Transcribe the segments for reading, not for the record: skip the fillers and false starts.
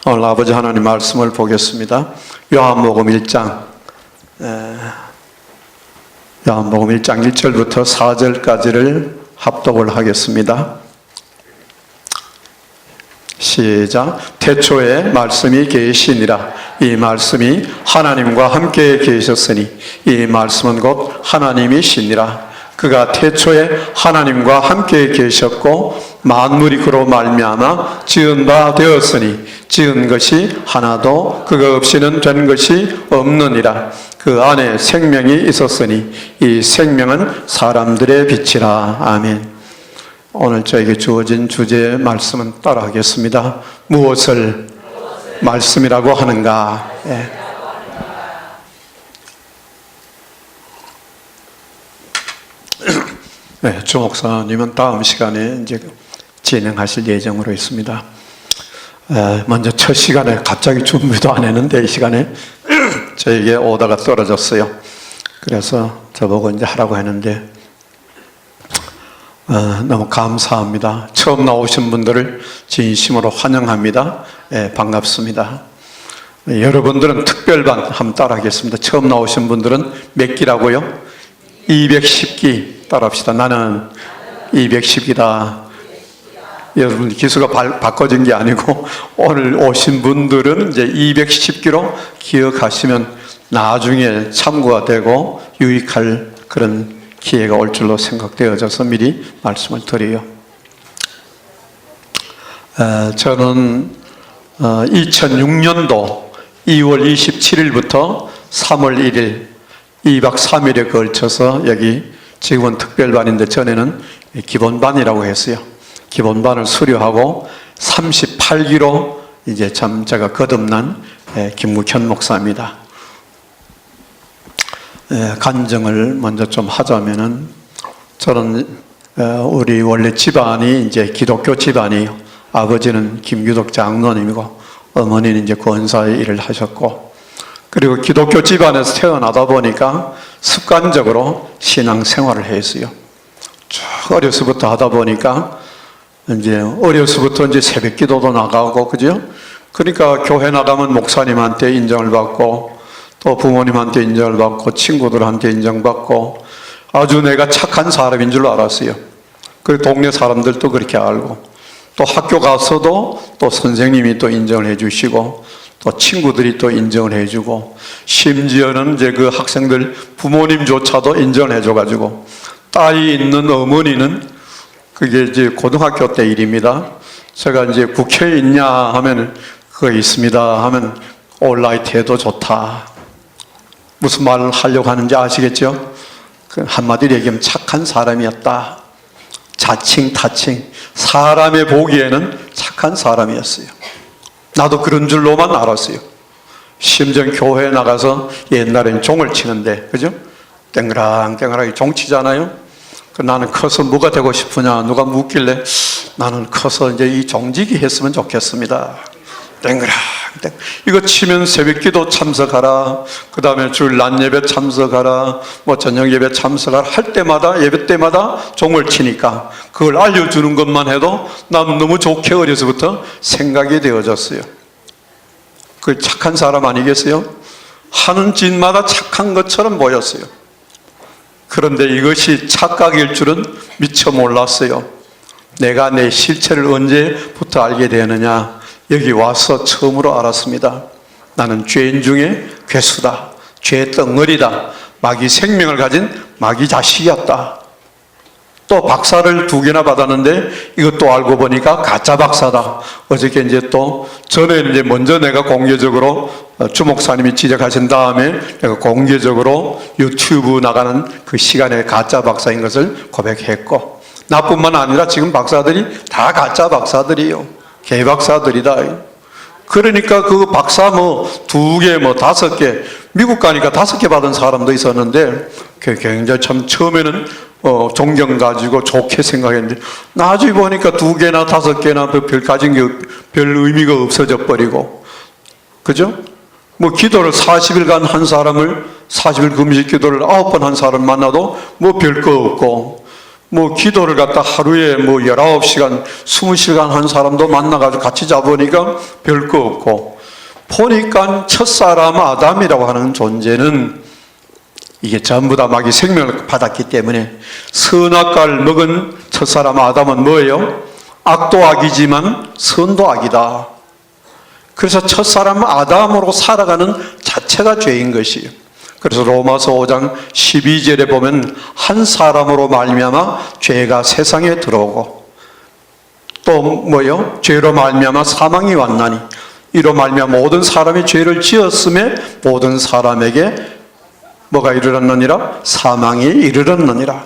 오늘 아버지 하나님 말씀을 보겠습니다. 요한복음 1장 1절부터 4절까지를 합독을 하겠습니다. 시작. 태초에 말씀이 계시니라. 이 말씀이 하나님과 함께 계셨으니 이 말씀은 곧 하나님이시니라. 그가 태초에 하나님과 함께 계셨고 만물이 그로 말미암아 지은 바 되었으니 지은 것이 하나도 그가 없이는 된 것이 없느니라. 그 안에 생명이 있었으니 이 생명은 사람들의 빛이라. 아멘. 오늘 저에게 주어진 주제의 말씀은 따라하겠습니다. 무엇을 말씀이라고 하는가? 네, 주 목사님은 다음 시간에 이제 진행하실 예정으로 있습니다. 먼저 첫 시간에 갑자기 준비도 안 했는데 이 시간에 저에게 오다가 떨어졌어요. 그래서 저보고 이제 하라고 했는데 너무 감사합니다. 처음 나오신 분들을 진심으로 환영합니다. 반갑습니다. 여러분들은 특별반 한번 따라하겠습니다. 처음 나오신 분들은 몇 기라고요? 210기 따라합시다. 나는 210기다. 여러분 기수가 바꿔진 게 아니고 오늘 오신 분들은 이제 210기로 기억하시면 나중에 참고가 되고 유익할 그런 기회가 올 줄로 생각되어져서 미리 말씀을 드려요. 저는 2006년도 2월 27일부터 3월 1일 2박 3일에 걸쳐서 여기 지금은 특별반인데 전에는 기본반이라고 했어요. 기본반을 수료하고 38기로 이제 참 제가 거듭난 김국현 목사입니다. 간증을 먼저 좀 하자면은 저는 우리 원래 집안이 이제 기독교 집안이에요. 아버지는 김규덕 장로님이고 어머니는 이제 권사의 일을 하셨고, 그리고 기독교 집안에서 태어나다 보니까 습관적으로 신앙 생활을 했어요. 쭉 어려서부터 하다 보니까 이제 어려서부터 이제 새벽 기도도 나가고, 그죠? 그러니까 교회 나가면 목사님한테 인정을 받고 또 부모님한테 인정을 받고 친구들한테 인정받고 아주 내가 착한 사람인 줄 알았어요. 그리고 동네 사람들도 그렇게 알고, 또 학교 가서도 또 선생님이 또 인정을 해주시고 또 친구들이 또 인정을 해주고, 심지어는 이제 그 학생들 부모님조차도 인정을 해줘가지고, 딸이 있는 어머니는 그게 이제 고등학교 때 일입니다. 제가 이제 국회에 있냐 하면 그거 있습니다 하면 온라이트 해도 좋다. 무슨 말을 하려고 하는지 아시겠죠? 그 한마디로 얘기하면 착한 사람이었다. 자칭 타칭 사람의 보기에는 착한 사람이었어요. 나도 그런 줄로만 알았어요. 심지어 교회에 나가서 옛날엔 종을 치는데, 그죠? 땡그랑땡그랑하게 종 치잖아요. 나는 커서 뭐가 되고 싶으냐 누가 묻길래 나는 커서 이제 이 종직이 했으면 좋겠습니다. 땡그랑 이거 치면 새벽기도 참석하라, 그 다음에 주일 낮 예배 참석하라, 뭐 저녁 예배 참석하라 할 때마다 예배 때마다 종을 치니까 그걸 알려주는 것만 해도 난 너무 좋게 어려서부터 생각이 되어졌어요. 그 착한 사람 아니겠어요? 하는 짓마다 착한 것처럼 보였어요. 그런데 이것이 착각일 줄은 미처 몰랐어요. 내가 내 실체를 언제부터 알게 되느냐, 여기 와서 처음으로 알았습니다. 나는 죄인 중에 괴수다, 죄 덩어리다, 마귀 생명을 가진 마귀 자식이었다. 또 박사를 2개나 받았는데 이것도 알고 보니까 가짜 박사다. 어저께 이제 또 전에 이제 먼저 내가 공개적으로 주 목사님이 지적하신 다음에 내가 공개적으로 유튜브 나가는 그 시간에 가짜 박사인 것을 고백했고, 나뿐만 아니라 지금 박사들이 다 가짜 박사들이에요. 개 박사들이다. 그러니까 그 박사 뭐 2개 뭐 5개, 미국 가니까 5개 받은 사람도 있었는데 굉장히 참 처음에는 존경 가지고 좋게 생각했는데 나중에 보니까 2개나 5개나 별 가진 게 별 의미가 없어져 버리고, 그죠? 뭐 기도를 40일간 한 사람을 40일 금식 기도를 9번 한 사람 만나도 뭐 별 거 없고, 뭐 기도를 갖다 하루에 뭐 19시간, 20시간 한 사람도 만나가지고 같이 자보니까 별 거 없고, 보니까 첫사람 아담이라고 하는 존재는 이게 전부 다 마귀 생명을 받았기 때문에 선악과를 먹은 첫사람 아담은 뭐예요? 악도 악이지만 선도 악이다. 그래서 첫사람 아담으로 살아가는 자체가 죄인 것이에요. 그래서 로마서 5장 12절에 보면 한 사람으로 말미암아 죄가 세상에 들어오고, 또 뭐요? 죄로 말미암아 사망이 왔나니 이로 말미암아 모든 사람이 죄를 지었음에 모든 사람에게 뭐가 이르렀느니라? 사망이 이르렀느니라.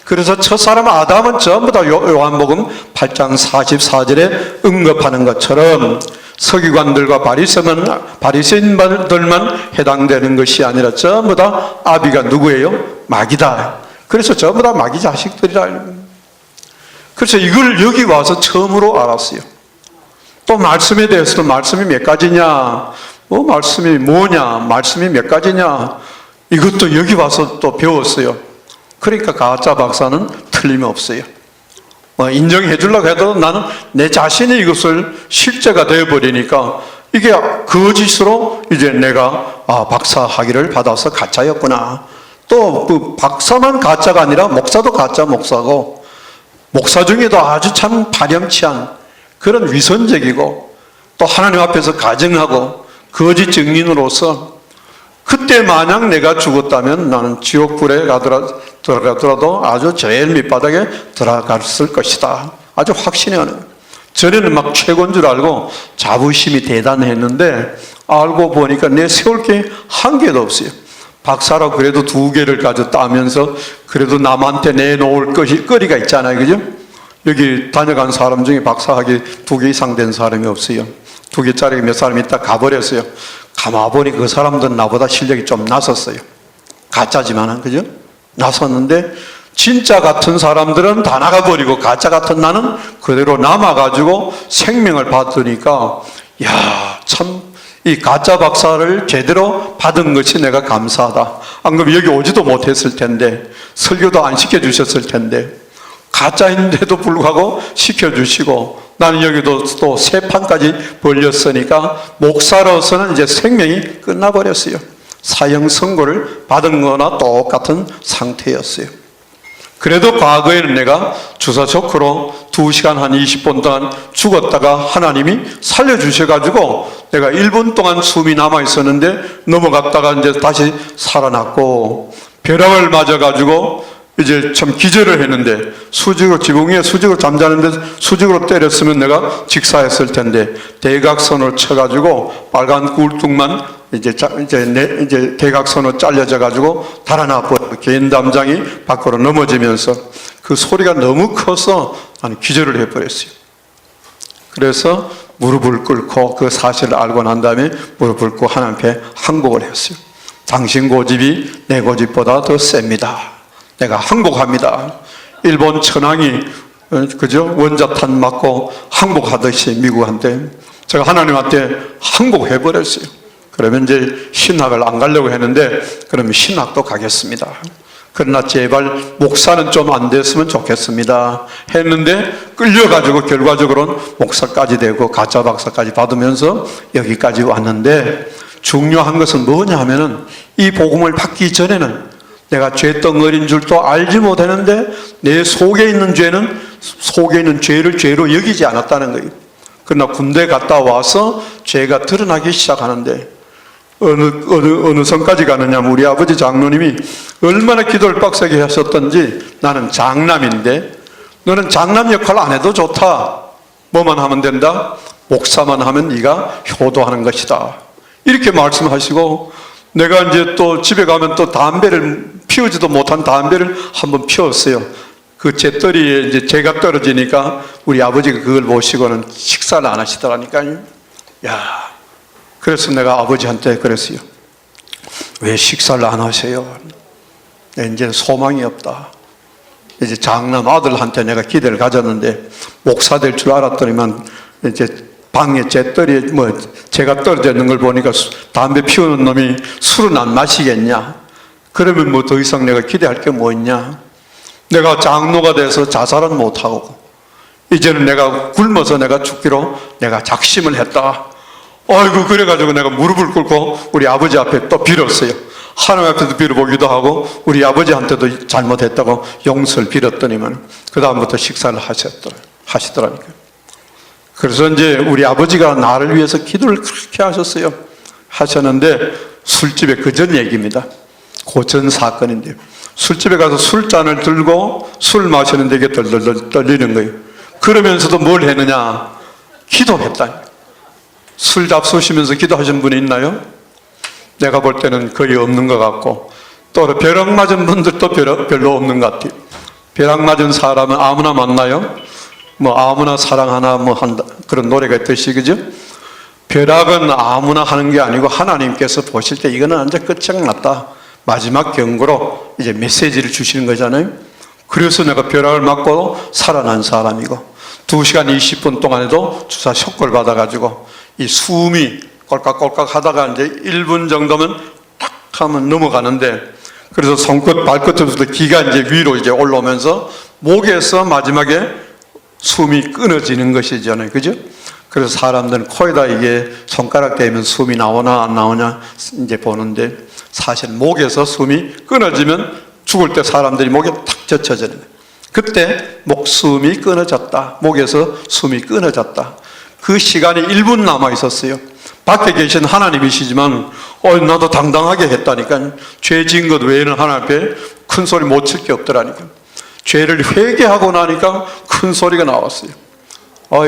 그래서 첫사람 아담은 전부 다 요한복음 8장 44절에 언급하는 것처럼 서기관들과 바리새인들만 해당되는 것이 아니라 전부 다 아비가 누구예요? 마귀다. 그래서 전부 다 마귀 자식들이라. 그래서 이걸 여기 와서 처음으로 알았어요. 또 말씀에 대해서도 말씀이 몇 가지냐, 뭐 말씀이 뭐냐, 말씀이 몇 가지냐, 이것도 여기 와서 또 배웠어요. 그러니까 가짜 박사는 틀림없어요. 인정해 주려고 해도 나는 내 자신이 이것을 실제가 되어버리니까 이게 거짓으로 이제 내가 박사 학위를 받아서 가짜였구나. 또 그 박사만 가짜가 아니라 목사도 가짜 목사고, 목사 중에도 아주 참 파렴치한 그런 위선적이고, 또 하나님 앞에서 가정하고 거짓 증인으로서 그때 만약 내가 죽었다면 나는 지옥불에 들어가더라도 아주 제일 밑바닥에 들어갔을 것이다. 아주 확신이 하는. 전에는 막 최고인 줄 알고 자부심이 대단했는데 알고 보니까 내 세울 게 한 개도 없어요. 박사라고 그래도 2개를 가지고 따면서 그래도 남한테 내놓을 거리가 있잖아요. 그죠? 여기 다녀간 사람 중에 박사학위 2개 이상 된 사람이 없어요. 2개짜리 몇 사람이 있다 가버렸어요. 가만보니 그 사람들은 나보다 실력이 좀 났었어요. 가짜지만은, 그죠? 났었는데, 진짜 같은 사람들은 다 나가버리고, 가짜 같은 나는 그대로 남아가지고 생명을 받으니까, 야, 참, 이 가짜 박사를 제대로 받은 것이 내가 감사하다. 안 그러면 여기 오지도 못했을 텐데, 설교도 안 시켜주셨을 텐데, 가짜인데도 불구하고 시켜주시고, 나는 여기도 또 3판까지 벌렸으니까 목사로서는 이제 생명이 끝나버렸어요. 사형 선고를 받은 거나 똑같은 상태였어요. 그래도 과거에는 내가 주사 쇼크로 2시간 한 20분 동안 죽었다가 하나님이 살려주셔가지고 내가 1분 동안 숨이 남아있었는데 넘어갔다가 이제 다시 살아났고, 벼락을 맞아가지고 이제 참 기절을 했는데 수직으로, 지붕 위에 수직으로 잠자는데 수직으로 때렸으면 내가 직사했을 텐데 대각선을 쳐가지고 빨간 굴뚝만 이제 대각선으로 잘려져 가지고 달아나 버려. 개인 담장이 밖으로 넘어지면서 그 소리가 너무 커서 나는 기절을 해버렸어요. 그래서 무릎을 꿇고 그 사실을 알고 난 다음에 무릎을 꿇고 하나님 앞에 항복을 했어요. 당신 고집이 내 고집보다 더 셉니다. 내가 항복합니다. 일본 천황이 그죠? 원자탄 맞고 항복하듯이 미국한테 제가 하나님한테 항복해버렸어요. 그러면 이제 신학을 안 가려고 했는데 그러면 신학도 가겠습니다. 그러나 제발 목사는 좀 안 됐으면 좋겠습니다 했는데 끌려가지고 결과적으로는 목사까지 되고 가짜 박사까지 받으면서 여기까지 왔는데, 중요한 것은 뭐냐 하면은 이 복음을 받기 전에는 내가 죄덩어리인 줄도 알지 못했는데 내 속에 있는 죄를 죄로 여기지 않았다는 거예요. 그러나 군대 갔다 와서 죄가 드러나기 시작하는데 어느 선까지 가느냐면 우리 아버지 장로님이 얼마나 기도를 빡세게 하셨던지, 나는 장남인데 너는 장남 역할 안 해도 좋다. 뭐만 하면 된다? 목사만 하면 네가 효도하는 것이다. 이렇게 말씀하시고, 내가 이제 또 집에 가면 또 담배를 피우지도 못한 담배를 한번 피웠어요. 그 재떨이에 이제 재가 떨어지니까 우리 아버지가 그걸 보시고는 식사를 안 하시더라니까요. 야, 그래서 내가 아버지한테 그랬어요. 왜 식사를 안 하세요? 이제 소망이 없다. 이제 장남 아들한테 내가 기대를 가졌는데 목사 될 줄 알았더니만 이제 방에 재떨이에 재가 떨어져 있는 걸 보니까 담배 피우는 놈이 술은 안 마시겠냐? 그러면 뭐 더 이상 내가 기대할 게 뭐 있냐? 내가 장로가 돼서 자살은 못하고 이제는 내가 굶어서 내가 죽기로 내가 작심을 했다. 아이고, 그래가지고 내가 무릎을 꿇고 우리 아버지 앞에 또 빌었어요. 하나님 앞에도 빌어보기도 하고 우리 아버지한테도 잘못했다고 용서를 빌었더니만 그 다음부터 식사를 하시더라니까요. 그래서 이제 우리 아버지가 나를 위해서 기도를 그렇게 하셨는데 술집에 그 전 얘기입니다. 고전 사건인데요. 술집에 가서 술잔을 들고 술 마시는데 이게 덜덜덜 떨리는 거예요. 그러면서도 뭘 했느냐? 기도했다니. 술 잡수시면서 기도하신 분이 있나요? 내가 볼 때는 거의 없는 것 같고, 또 벼락 맞은 분들도 별로 없는 것 같아요. 벼락 맞은 사람은 아무나 만나요? 뭐 아무나 사랑하나 뭐 한다 그런 노래가 있듯이, 그죠? 벼락은 아무나 하는 게 아니고 하나님께서 보실 때 이거는 완전 끝장났다, 마지막 경고로 이제 메시지를 주시는 거잖아요. 그래서 내가 벼락을 맞고 살아난 사람이고 2시간 20분 동안에도 주사 쇼크를 받아가지고 이 숨이 꼴깍꼴깍 하다가 이제 1분 정도면 탁 하면 넘어가는데, 그래서 손끝 발끝부터 기가 이제 위로 이제 올라오면서 목에서 마지막에 숨이 끊어지는 것이잖아요, 그죠? 그래서 사람들은 코에다 이게 손가락 대면 숨이 나오나 안 나오냐 이제 보는데, 사실 목에서 숨이 끊어지면 죽을 때 사람들이 목에 탁 젖혀지는 거예요. 그때 목숨이 끊어졌다, 목에서 숨이 끊어졌다. 그 시간이 1분 남아 있었어요. 밖에 계신 하나님이시지만 나도 당당하게 했다니까요. 죄 지은 것 외에는 하나님 앞에 큰 소리 못 칠 게 없더라니까요. 죄를 회개하고 나니까 큰 소리가 나왔어요.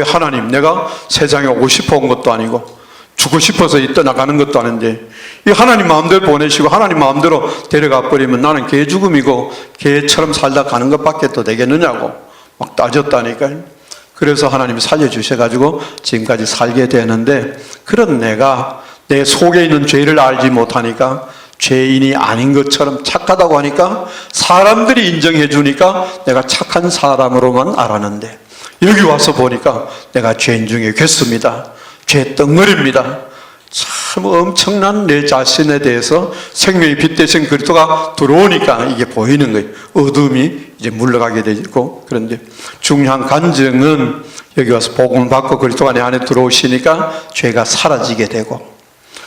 하나님, 내가 세상에 오고 싶어 온 것도 아니고 죽고 싶어서 떠나가는 것도 아닌데 이 하나님 마음대로 보내시고 하나님 마음대로 데려가 버리면 나는 개 죽음이고 개처럼 살다 가는 것밖에 또 되겠느냐고 막 따졌다니까요. 그래서 하나님이 살려주셔가지고 지금까지 살게 되는데, 그런 내가 내 속에 있는 죄를 알지 못하니까 죄인이 아닌 것처럼 착하다고 하니까 사람들이 인정해 주니까 내가 착한 사람으로만 알았는데, 여기 와서 보니까 내가 죄인 중에 괴수입니다. 죄 덩어리입니다. 참 엄청난 내 자신에 대해서 생명의 빛 대신 그리스도가 들어오니까 이게 보이는 거예요. 어둠이 이제 물러가게 되고. 그런데 중요한 간증은 여기 와서 복음을 받고 그리스도가 내 안에 들어오시니까 죄가 사라지게 되고,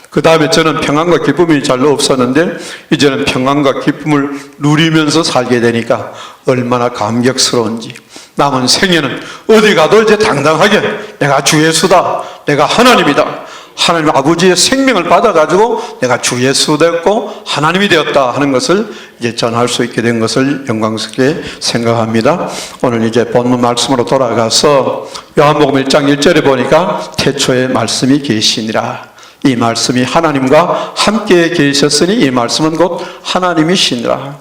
그 다음에 저는 평안과 기쁨이 잘 없었는데 이제는 평안과 기쁨을 누리면서 살게 되니까 얼마나 감격스러운지, 남은 생애는 어디 가도 이제 당당하게 내가 주 예수다, 내가 하나님이다, 하나님 아버지의 생명을 받아가지고 내가 주 예수 됐고 하나님이 되었다 하는 것을 이제 전할 수 있게 된 것을 영광스럽게 생각합니다. 오늘 이제 본문 말씀으로 돌아가서 요한복음 1장 1절에 보니까 태초에 말씀이 계시니라. 이 말씀이 하나님과 함께 계셨으니 이 말씀은 곧 하나님이시니라.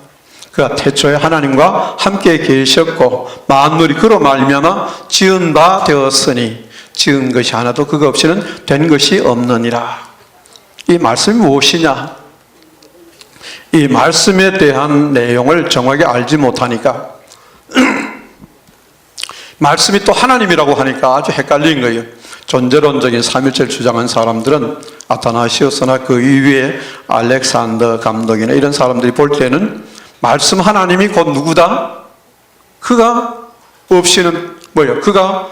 그가 태초에 하나님과 함께 계셨고 만물이 그로 말미암아 지은 바 되었으니 지은 것이 하나도 그거 없이는 된 것이 없느니라. 이 말씀이 무엇이냐? 이 말씀에 대한 내용을 정확하게 알지 못하니까 말씀이 또 하나님이라고 하니까 아주 헷갈린 거예요. 존재론적인 삼위일체를 주장한 사람들은 아타나시우스나 그 이후에 알렉산더 감독이나 이런 사람들이 볼 때는 말씀 하나님이 곧 누구다? 그가 없이는 뭐예요? 그가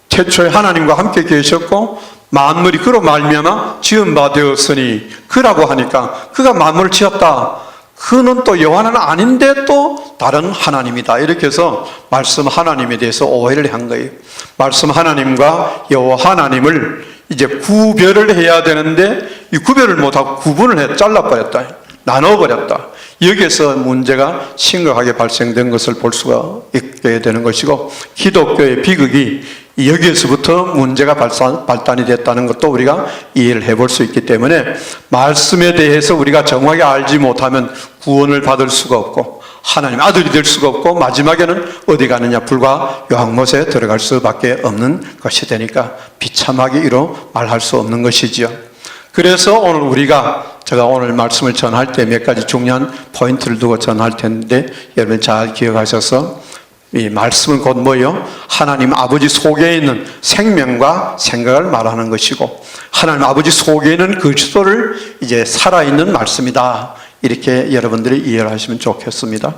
태초에 하나님과 함께 계셨고 만물이 그로 말미암아 지은 바 되었으니 그라고 하니까 그가 만물을 지었다, 그는 또 여호와는 아닌데 또 다른 하나님이다, 이렇게 해서 말씀 하나님에 대해서 오해를 한 거예요. 말씀 하나님과 여호와 하나님을 이제 구별을 해야 되는데 이 구별을 못하고 구분을 잘라버렸다, 나눠버렸다. 여기에서 문제가 심각하게 발생된 것을 볼 수가 있게 되는 것이고, 기독교의 비극이 여기에서부터 문제가 발단이 됐다는 것도 우리가 이해를 해볼 수 있기 때문에 말씀에 대해서 우리가 정확하게 알지 못하면 구원을 받을 수가 없고 하나님 아들이 될 수가 없고 마지막에는 어디 가느냐, 불과 요항못에 들어갈 수밖에 없는 것이 되니까 비참하게 이로 말할 수 없는 것이지요. 그래서 오늘 제가 오늘 말씀을 전할 때 몇 가지 중요한 포인트를 두고 전할 텐데 여러분 잘 기억하셔서, 이 말씀은 곧 뭐예요? 하나님 아버지 속에 있는 생명과 생각을 말하는 것이고 하나님 아버지 속에 있는 그리스도를 이제 살아있는 말씀이다, 이렇게 여러분들이 이해를 하시면 좋겠습니다.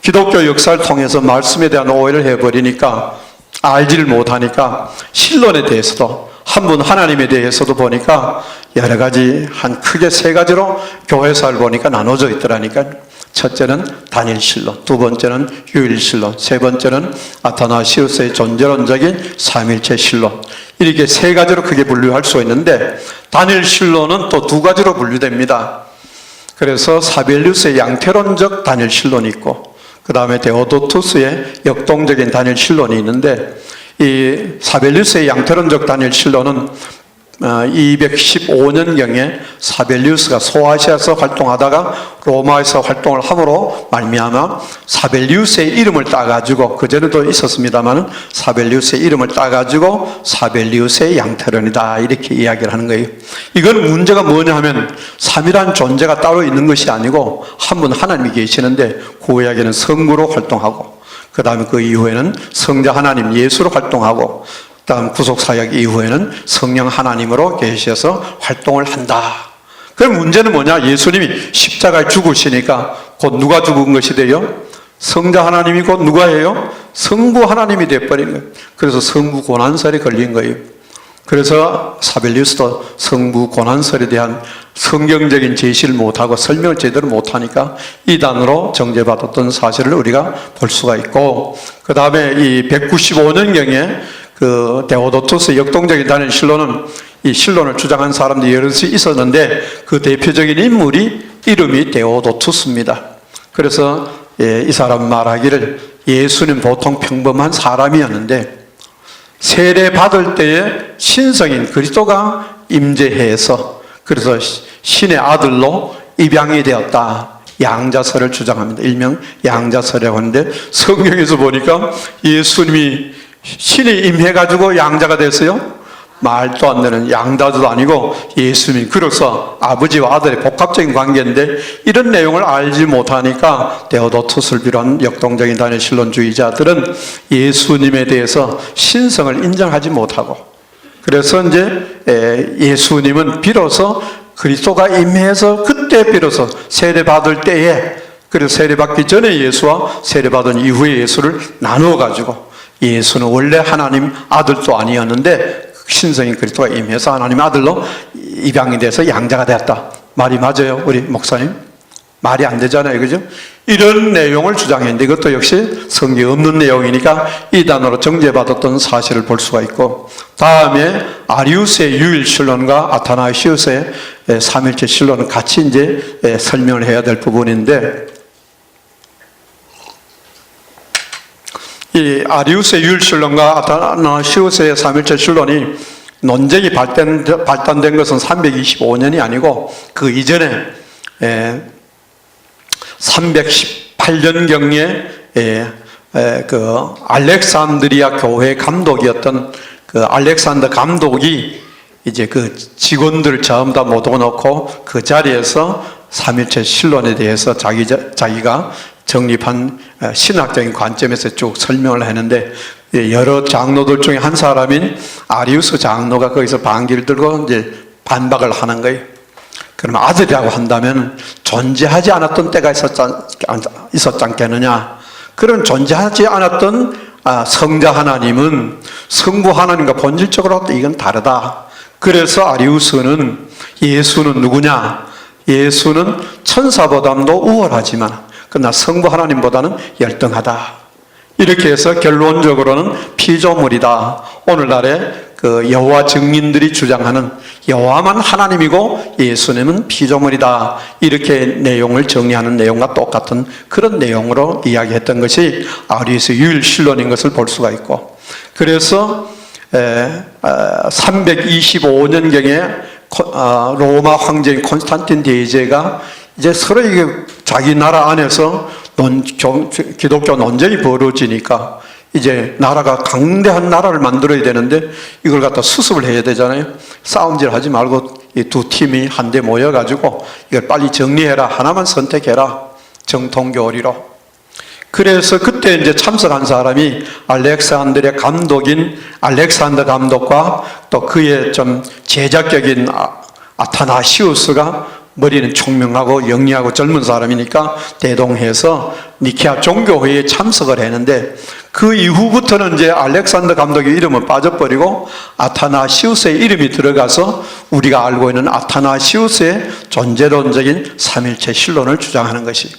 기독교 역사를 통해서 말씀에 대한 오해를 해버리니까 알지를 못하니까 신론에 대해서도 한 분 하나님에 대해서도 보니까 여러 가지 한 크게 세 가지로 교회사를 보니까 나눠져 있더라니까. 첫째는 단일신론, 두 번째는 유일신론, 세 번째는 아타나시우스의 존재론적인 삼일체 신론. 이렇게 세 가지로 크게 분류할 수 있는데 단일신론은 또 두 가지로 분류됩니다. 그래서 사벨리우스의 양태론적 단일신론이 있고 그 다음에 데오도투스의 역동적인 단일신론이 있는데 이 사벨리우스의 양태론적 단일신론은 215년경에 사벨리우스가 소아시아에서 활동하다가 로마에서 활동을 함으로 말미암아 사벨리우스의 이름을 따가지고 그전에도 있었습니다만 사벨리우스의 이름을 따가지고 사벨리우스의 양태론이다 이렇게 이야기를 하는 거예요. 이건 문제가 뭐냐 하면 삼위란 존재가 따로 있는 것이 아니고 한 분 하나님이 계시는데 그 이야기는 성부로 활동하고 그 다음에 그 이후에는 성자 하나님 예수로 활동하고 다음 구속사역 이후에는 성령 하나님으로 계셔서 활동을 한다. 그럼 문제는 뭐냐? 예수님이 십자가에 죽으시니까 곧 누가 죽은 것이 돼요? 성자 하나님이 곧 누가 해요? 성부 하나님이 되어버린 거예요. 그래서 성부 고난설에 걸린 거예요. 그래서 사벨리우스도 성부 고난설에 대한 성경적인 제시를 못하고 설명을 제대로 못하니까 이단으로 정죄받았던 사실을 우리가 볼 수가 있고 그 다음에 이 195년경에 그 데오도투스 역동적인 단일 신론은 이 신론을 주장한 사람들이 여럿이 있었는데 그 대표적인 인물이 이름이 데오도투스입니다. 그래서 이 사람 말하기를 예수는 보통 평범한 사람이었는데 세례 받을 때에 신성인 그리스도가 임재해서 그래서 신의 아들로 입양이 되었다. 양자설을 주장합니다. 일명 양자설이라고 하는데 성경에서 보니까 예수님이 신이 임해가지고 양자가 됐어요? 말도 안 되는 양자도 아니고 예수님이 그래서 아버지와 아들의 복합적인 관계인데 이런 내용을 알지 못하니까 데오도투스를 비롯한 역동적인 단일신론주의자들은 예수님에 대해서 신성을 인정하지 못하고 그래서 이제 예수님은 비로소 그리스도가 임해서 그때 비로소 세례받을 때에 그래서 세례받기 전에 예수와 세례받은 이후의 예수를 나누어 가지고 예수는 원래 하나님 아들도 아니었는데 신성인 그리스도가 임해서 하나님 아들로 입양이 돼서 양자가 되었다. 말이 맞아요, 우리 목사님? 말이 안 되잖아요, 그죠? 이런 내용을 주장했는데 이것도 역시 성경에 없는 내용이니까 이단으로 정죄받았던 사실을 볼 수가 있고 다음에 아리우스의 유일신론과 아타나시우스의 삼일체 신론은 같이 이제 설명을 해야 될 부분인데 이 아리우스의 유일신론과 아타나시우스의 삼일체 신론이 논쟁이 발단된 것은 325년이 아니고 그 이전에 318년경에 그 알렉산드리아 교회 감독이었던 그 알렉산더 감독이 이제 그 직원들을 전부 다 모아놓고 그 자리에서 삼일체 신론에 대해서 자기가 정립한 신학적인 관점에서 쭉 설명을 했는데 여러 장로들 중에 한 사람인 아리우스 장로가 거기서 반기를 들고 이제 반박을 하는 거예요. 그러면 아들이라고 한다면 존재하지 않았던 때가 있었지 않겠느냐. 그런 존재하지 않았던 성자 하나님은 성부 하나님과 본질적으로 이건 다르다. 그래서 아리우스는 예수는 누구냐? 예수는 천사보다도 우월하지만 그러나 성부 하나님보다는 열등하다. 이렇게 해서 결론적으로는 피조물이다. 오늘날에 그 여호와 증인들이 주장하는 여호와만 하나님이고 예수님은 피조물이다. 이렇게 내용을 정리하는 내용과 똑같은 그런 내용으로 이야기했던 것이 아리우스 유일신론인 것을 볼 수가 있고 그래서 325년경에 로마 황제인 콘스탄틴 대제가 이제 서로 이게 자기 나라 안에서 기독교 논쟁이 벌어지니까 이제 나라가 강대한 나라를 만들어야 되는데 이걸 갖다 수습을 해야 되잖아요. 싸움질 하지 말고 이 두 팀이 한데 모여가지고 이걸 빨리 정리해라. 하나만 선택해라. 정통교리로. 그래서 그때 이제 참석한 사람이 알렉산드리아 감독인 알렉산더 감독과 또 그의 좀 제작격인 아타나시우스가 머리는 총명하고 영리하고 젊은 사람이니까 대동해서 니케아 종교회의에 참석을 했는데 그 이후부터는 이제 알렉산더 감독의 이름은 빠져버리고 아타나시우스의 이름이 들어가서 우리가 알고 있는 아타나시우스의 존재론적인 삼일체 신론을 주장하는 것이.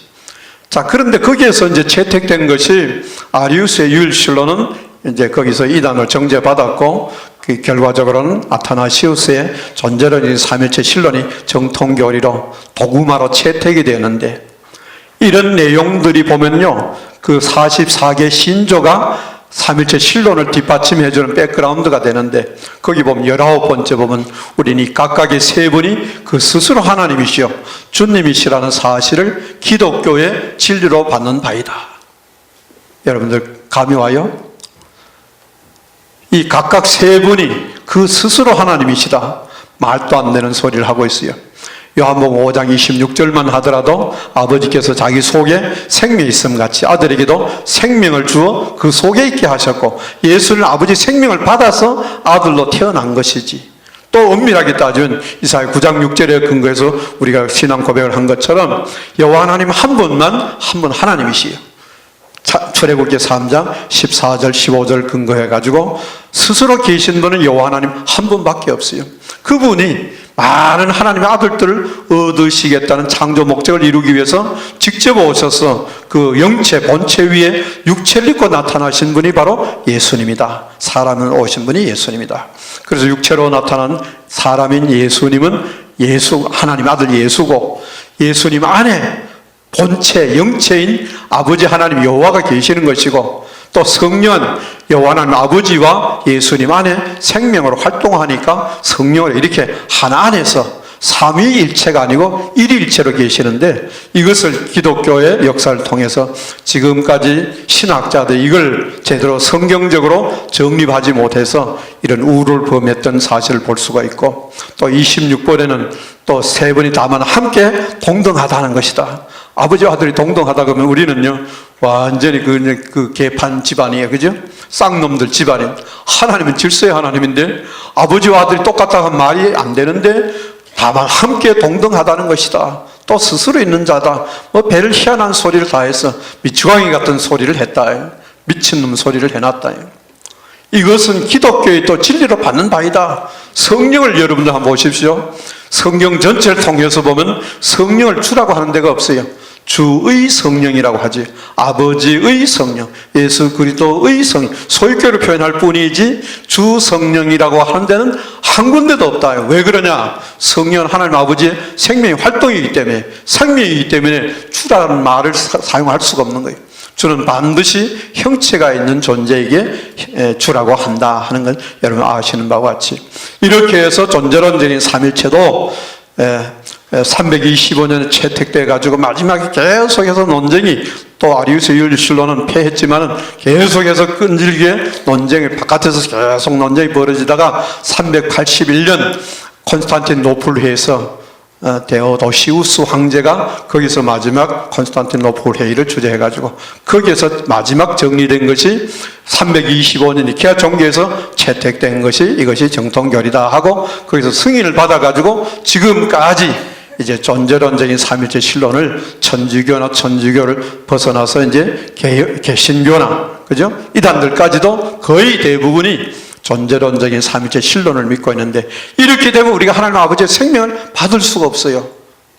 자, 그런데 거기에서 이제 채택된 것이 아리우스의 유일신론은 이제 거기서 이단을 정죄받았고 그 결과적으로는 아타나시우스의 존재론인 삼일체 신론이 정통교리로 도구마로 채택이 되는데 이런 내용들이 보면요 그 44개 신조가 삼일체 신론을 뒷받침해주는 백그라운드가 되는데 거기 보면 19번째 보면 우리는 이 각각의 세 분이 그 스스로 하나님이시여 주님이시라는 사실을 기독교의 진리로 받는 바이다. 여러분들 감이 와요? 이 각각 세 분이 그 스스로 하나님이시다. 말도 안 되는 소리를 하고 있어요. 요한복음 5장 26절만 하더라도 아버지께서 자기 속에 생명이 있음 같이 아들에게도 생명을 주어 그 속에 있게 하셨고 예수는 아버지 생명을 받아서 아들로 태어난 것이지. 또 엄밀하게 따지면 이사야 9장 6절에 근거해서 우리가 신앙 고백을 한 것처럼 여호와 하나님 한 분만 한 분 하나님이시요. 출애굽기 3장 14절 15절 근거해가지고 스스로 계신 분은 여호와 하나님 한 분밖에 없어요. 그분이 많은 하나님의 아들들을 얻으시겠다는 창조 목적을 이루기 위해서 직접 오셔서 그 영체 본체 위에 육체를 입고 나타나신 분이 바로 예수님이다. 사람은 오신 분이 예수님이다. 그래서 육체로 나타난 사람인 예수님은 예수 하나님 아들 예수고 예수님 안에 본체, 영체인 아버지 하나님 여호와가 계시는 것이고 또 성령 여호와 하나님 아버지와 예수님 안에 생명으로 활동하니까 성령으로 이렇게 하나 안에서 삼위일체가 아니고 일일체로 계시는데 이것을 기독교의 역사를 통해서 지금까지 신학자들이 이걸 제대로 성경적으로 정립하지 못해서 이런 우를 범했던 사실을 볼 수가 있고 또 26번에는 또 세 분이 다만 함께 동등하다는 것이다. 아버지와 아들이 동등하다 그러면 우리는요 완전히 그 개판 집안이에요, 그죠? 쌍놈들 집안인. 하나님은 질서의 하나님인데 아버지와 아들이 똑같다고 하면 말이 안 되는데 다만 함께 동등하다는 것이다. 또 스스로 있는 자다. 뭐 배를 희한한 소리를 다 해서 미치광이 같은 소리를 했다. 미친놈 소리를 해놨다. 이것은 기독교의 또 진리로 받는 바이다. 성령을 여러분들 한번 보십시오. 성경 전체를 통해서 보면 성령을 주라고 하는 데가 없어요. 주의 성령이라고 하지. 아버지의 성령, 예수 그리스도의 성령, 소유교를 표현할 뿐이지 주 성령이라고 하는 데는 한 군데도 없다. 왜 그러냐? 성령은 하나님 아버지의 생명의 활동이기 때문에, 생명이기 때문에 주라는 말을 사용할 수가 없는 거예요. 주는 반드시 형체가 있는 존재에게 주라고 한다 하는 건 여러분 아시는 바와 같이 이렇게 해서 존재론적인 삼일체도 325년에 채택돼 가지고 마지막에 계속해서 논쟁이 또 아리우스 유일신론은 패했지만은 계속해서 끈질기게 논쟁이 바깥에서 계속 논쟁이 벌어지다가 381년 콘스탄티노플 회에서 데오도시우스 황제가 거기서 마지막 콘스탄티노플 회의를 주재해가지고 거기에서 마지막 정리된 것이 325년 니케아 종교에서 채택된 것이 이것이 정통교리다 하고 거기서 승인을 받아가지고 지금까지 이제 존재론적인 삼일체 신론을 천주교를 벗어나서 이제 개신교나 그죠? 이단들까지도 거의 대부분이 존재론적인 삼일체 신론을 믿고 있는데 이렇게 되면 우리가 하나님 아버지의 생명을 받을 수가 없어요.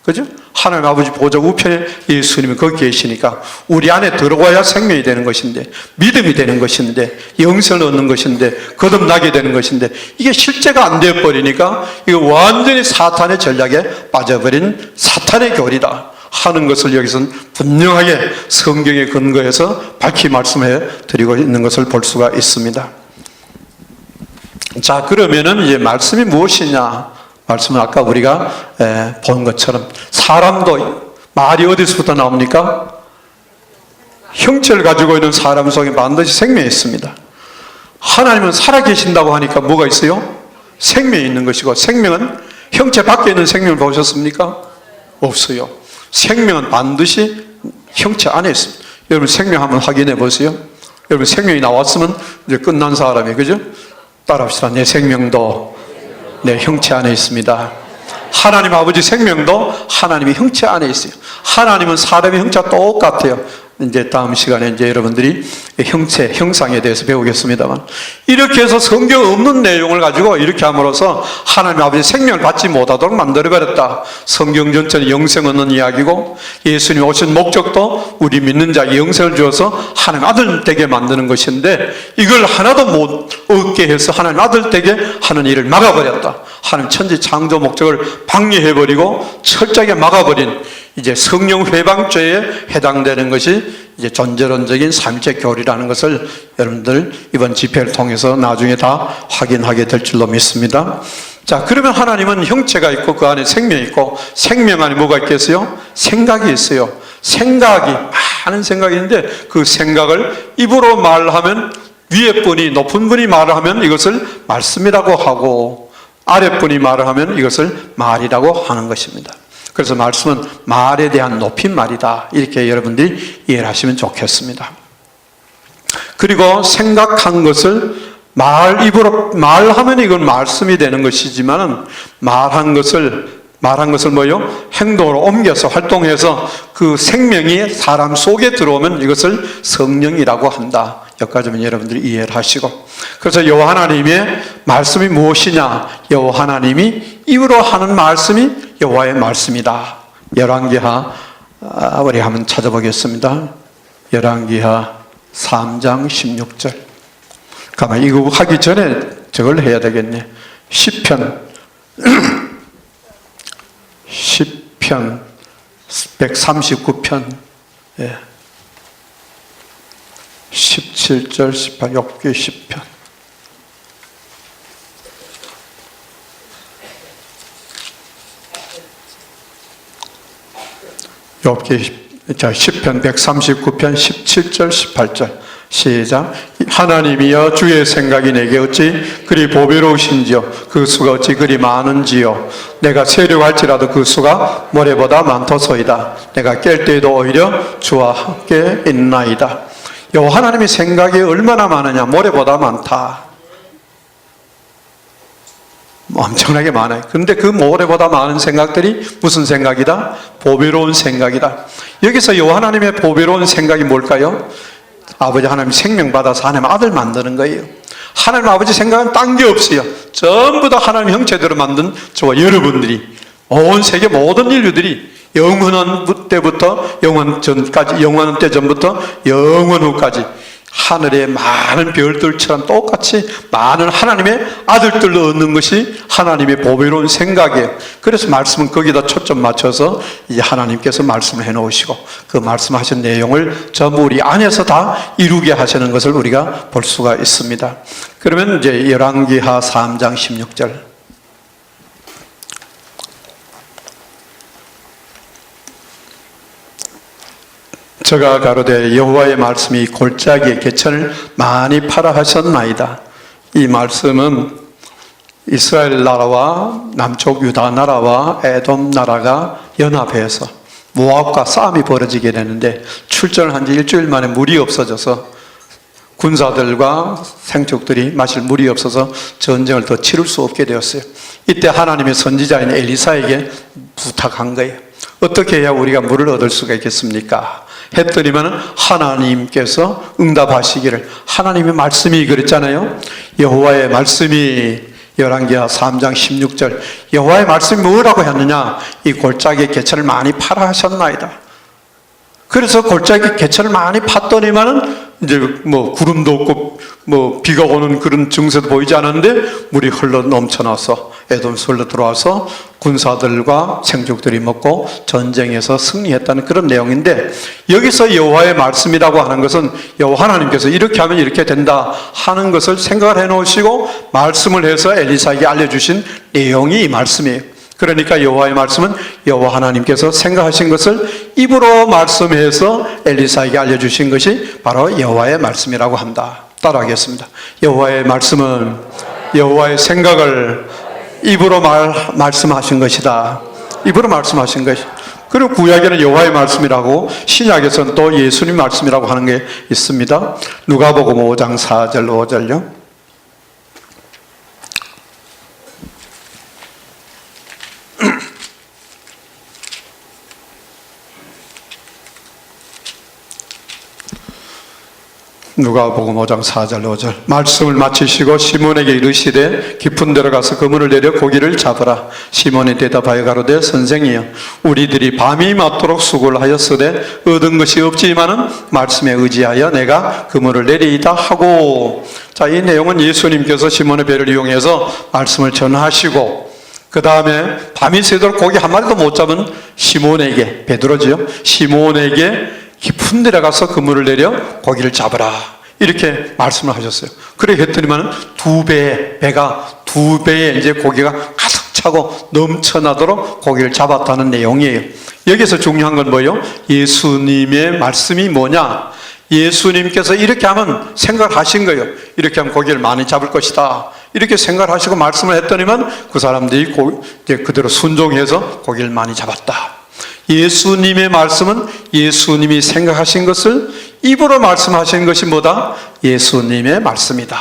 그죠? 하나님 아버지 보좌 우편에 예수님이 거기 계시니까 우리 안에 들어와야 생명이 되는 것인데 믿음이 되는 것인데 영생을 얻는 것인데 거듭나게 되는 것인데 이게 실제가 안 되어버리니까 이거 완전히 사탄의 전략에 빠져버린 사탄의 교리다 하는 것을 여기서는 분명하게 성경에 근거해서 밝히 말씀해 드리고 있는 것을 볼 수가 있습니다. 자, 그러면은 이제 말씀이 무엇이냐? 말씀은 아까 우리가 본 것처럼 사람도 말이 어디서부터 나옵니까? 형체를 가지고 있는 사람 속에 반드시 생명이 있습니다. 하나님은 살아계신다고 하니까 뭐가 있어요? 생명이 있는 것이고 생명은 형체 밖에 있는 생명을 보셨습니까? 없어요. 생명은 반드시 형체 안에 있습니다. 여러분 생명 한번 확인해 보세요. 여러분 생명이 나왔으면 이제 끝난 사람이 그죠? 따라합시다. 내 생명도 내 형체 안에 있습니다. 하나님 아버지 생명도 하나님의 형체 안에 있어요. 하나님은 사람의 형체가 똑같아요. 이제 다음 시간에 이제 여러분들이 형체, 형상에 대해서 배우겠습니다만, 이렇게 해서 성경 없는 내용을 가지고 이렇게 함으로써 하나님 아버지 생명을 받지 못하도록 만들어버렸다. 성경 전체는 영생 얻는 이야기고, 예수님 오신 목적도 우리 믿는 자에게 영생을 주어서 하나님 아들 되게 만드는 것인데, 이걸 하나도 못 얻게 해서 하나님 아들 되게 하는 일을 막아버렸다. 하나님 천지 창조 목적을 방해해버리고 철저하게 막아버린, 이제 성령 회방죄에 해당되는 것이 이제 전제론적인 삼위체 교리라는 것을 여러분들 이번 집회를 통해서 나중에 다 확인하게 될 줄로 믿습니다. 자, 그러면 하나님은 형체가 있고 그 안에 생명이 있고, 생명 안에 뭐가 있겠어요? 생각이 있어요. 생각이, 많은 생각이 있는데 그 생각을 입으로 말하면, 위에 분이, 높은 분이 말을 하면 이것을 말씀이라고 하고, 아래 분이 말을 하면 이것을 말이라고 하는 것입니다. 그래서 말씀은 말에 대한 높임말이다. 이렇게 여러분들이 이해를 하시면 좋겠습니다. 그리고 생각한 것을 입으로 말하면 이건 말씀이 되는 것이지만, 말한 것을 뭐요? 행동으로 옮겨서 활동해서 그 생명이 사람 속에 들어오면 이것을 성령이라고 한다. 여기까지는 여러분들이 이해를 하시고, 그래서 여호와 하나님의 말씀이 무엇이냐? 여호와 하나님이 입으로 하는 말씀이 여호와의 말씀이다. 열왕기하, 우리 한번 찾아보겠습니다. 열왕기하 3장 16절. 가만, 이거 하기 전에 저걸 해야 되겠네. 시편 139편 17절 18, 욥기 10편. 시편 139편 17절 18절 시작. 하나님이여, 주의 생각이 내게 어찌 그리 보배로우신지요, 그 수가 어찌 그리 많은지요. 내가 세려할지라도 그 수가 모래보다 많도소이다. 내가 깰 때에도 오히려 주와 함께 있나이다. 여호와 하나님의 생각이 얼마나 많으냐? 모래보다 많다. 엄청나게 많아요. 그런데 그 모래보다 많은 생각들이 무슨 생각이다? 보배로운 생각이다. 여기서 여호와 하나님의 보배로운 생각이 뭘까요? 아버지 하나님 생명 받아서 하나님 아들 만드는 거예요. 하나님 아버지 생각은 딴 게 없어요. 전부 다 하나님 형체대로 만든 저와 여러분들이, 온 세계 모든 인류들이 영원한 때부터 영원 전까지, 영원 때 전부터 영원 후까지 하늘의 많은 별들처럼 똑같이 많은 하나님의 아들들로 얻는 것이 하나님의 보배로운 생각이에요. 그래서 말씀은 거기다 초점 맞춰서 이제 하나님께서 말씀을 해놓으시고, 그 말씀하신 내용을 전부 우리 안에서 다 이루게 하시는 것을 우리가 볼 수가 있습니다. 그러면 이제 열왕기하 3장 16절. 저가 가로되 여호와의 말씀이 골짜기의 개천을 많이 파라 하셨나이다. 이 말씀은 이스라엘 나라와 남쪽 유다 나라와 에돔 나라가 연합해서 모압과 싸움이 벌어지게 되는데, 출전을 한 지 일주일 만에 물이 없어져서 군사들과 생족들이 마실 물이 없어서 전쟁을 더 치를 수 없게 되었어요. 이때 하나님의 선지자인 엘리사에게 부탁한 거예요. 어떻게 해야 우리가 물을 얻을 수가 있겠습니까? 했더니만 하나님께서 응답하시기를, 하나님의 말씀이 그랬잖아요. 여호와의 말씀이, 열왕기하 3장 16절, 여호와의 말씀이 뭐라고 했느냐? 이 골짜기 개천을 많이 파라 하셨나이다. 그래서 골짜기 개천을 많이 팠더니만은 이제 뭐 구름도 없고 뭐 비가 오는 그런 증세도 보이지 않았는데 물이 흘러 넘쳐나서 에돔에서 흘러 들어와서 군사들과 생족들이 먹고 전쟁에서 승리했다는 그런 내용인데, 여기서 여호와의 말씀이라고 하는 것은 여호와 하나님께서 이렇게 하면 이렇게 된다 하는 것을 생각을 해놓으시고 말씀을 해서 엘리사에게 알려주신 내용이 이 말씀이에요. 그러니까 여호와의 말씀은 여호와 하나님께서 생각하신 것을 입으로 말씀해서 엘리사에게 알려주신 것이 바로 여호와의 말씀이라고 한다. 따라하겠습니다. 여호와의 말씀은 여호와의 생각을 입으로 말씀하신 것이다. 입으로 말씀하신 것이. 그리고 구약에는 여호와의 말씀이라고, 신약에서는 또 예수님 말씀이라고 하는 게 있습니다. 누가복음 5장 4절 5절요. 누가복음 5장 4절 5절 말씀을 마치시고 시몬에게 이르시되 깊은 데로 가서 그물을 내려 고기를 잡으라. 시몬이 대답하여 가로되 선생이여 우리들이 밤이 맞도록 수고를 하였으되 얻은 것이 없지만은 말씀에 의지하여 내가 그물을 내리이다 하고. 자, 이 내용은 예수님께서 시몬의 배를 이용해서 말씀을 전하시고 그 다음에 밤이 새도록 고기 한 마리도 못 잡은 시몬에게, 베드로지요, 시몬에게 깊은 데 가서 그물을 내려 고기를 잡으라 이렇게 말씀을 하셨어요. 그래 했더니만 배가 두 배에 이제 고기가 가득 차고 넘쳐나도록 고기를 잡았다는 내용이에요. 여기서 중요한 건 뭐예요? 예수님의 말씀이 뭐냐? 예수님께서 이렇게 하면 생각을 하신 거예요. 이렇게 하면 고기를 많이 잡을 것이다 이렇게 생각을 하시고 말씀을 했더니만 그 사람들이 이제 그대로 순종해서 고기를 많이 잡았다. 예수님의 말씀은 예수님이 생각하신 것을 입으로 말씀하신 것이 뭐다? 예수님의 말씀이다.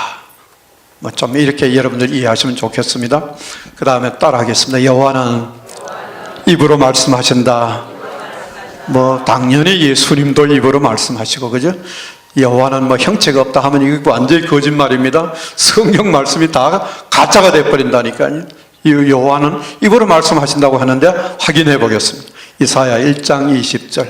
뭐 좀 이렇게 여러분들 이해하시면 좋겠습니다. 그 다음에 따라하겠습니다. 여호와는 입으로 말씀하신다. 뭐 당연히 예수님도 입으로 말씀하시고, 그죠? 여호와는 뭐 형체가 없다 하면 이거 완전히 거짓말입니다. 성경 말씀이 다 가짜가 돼버린다니까요. 여호와는 입으로 말씀하신다고 하는데 확인해 보겠습니다. 이사야 1장 20절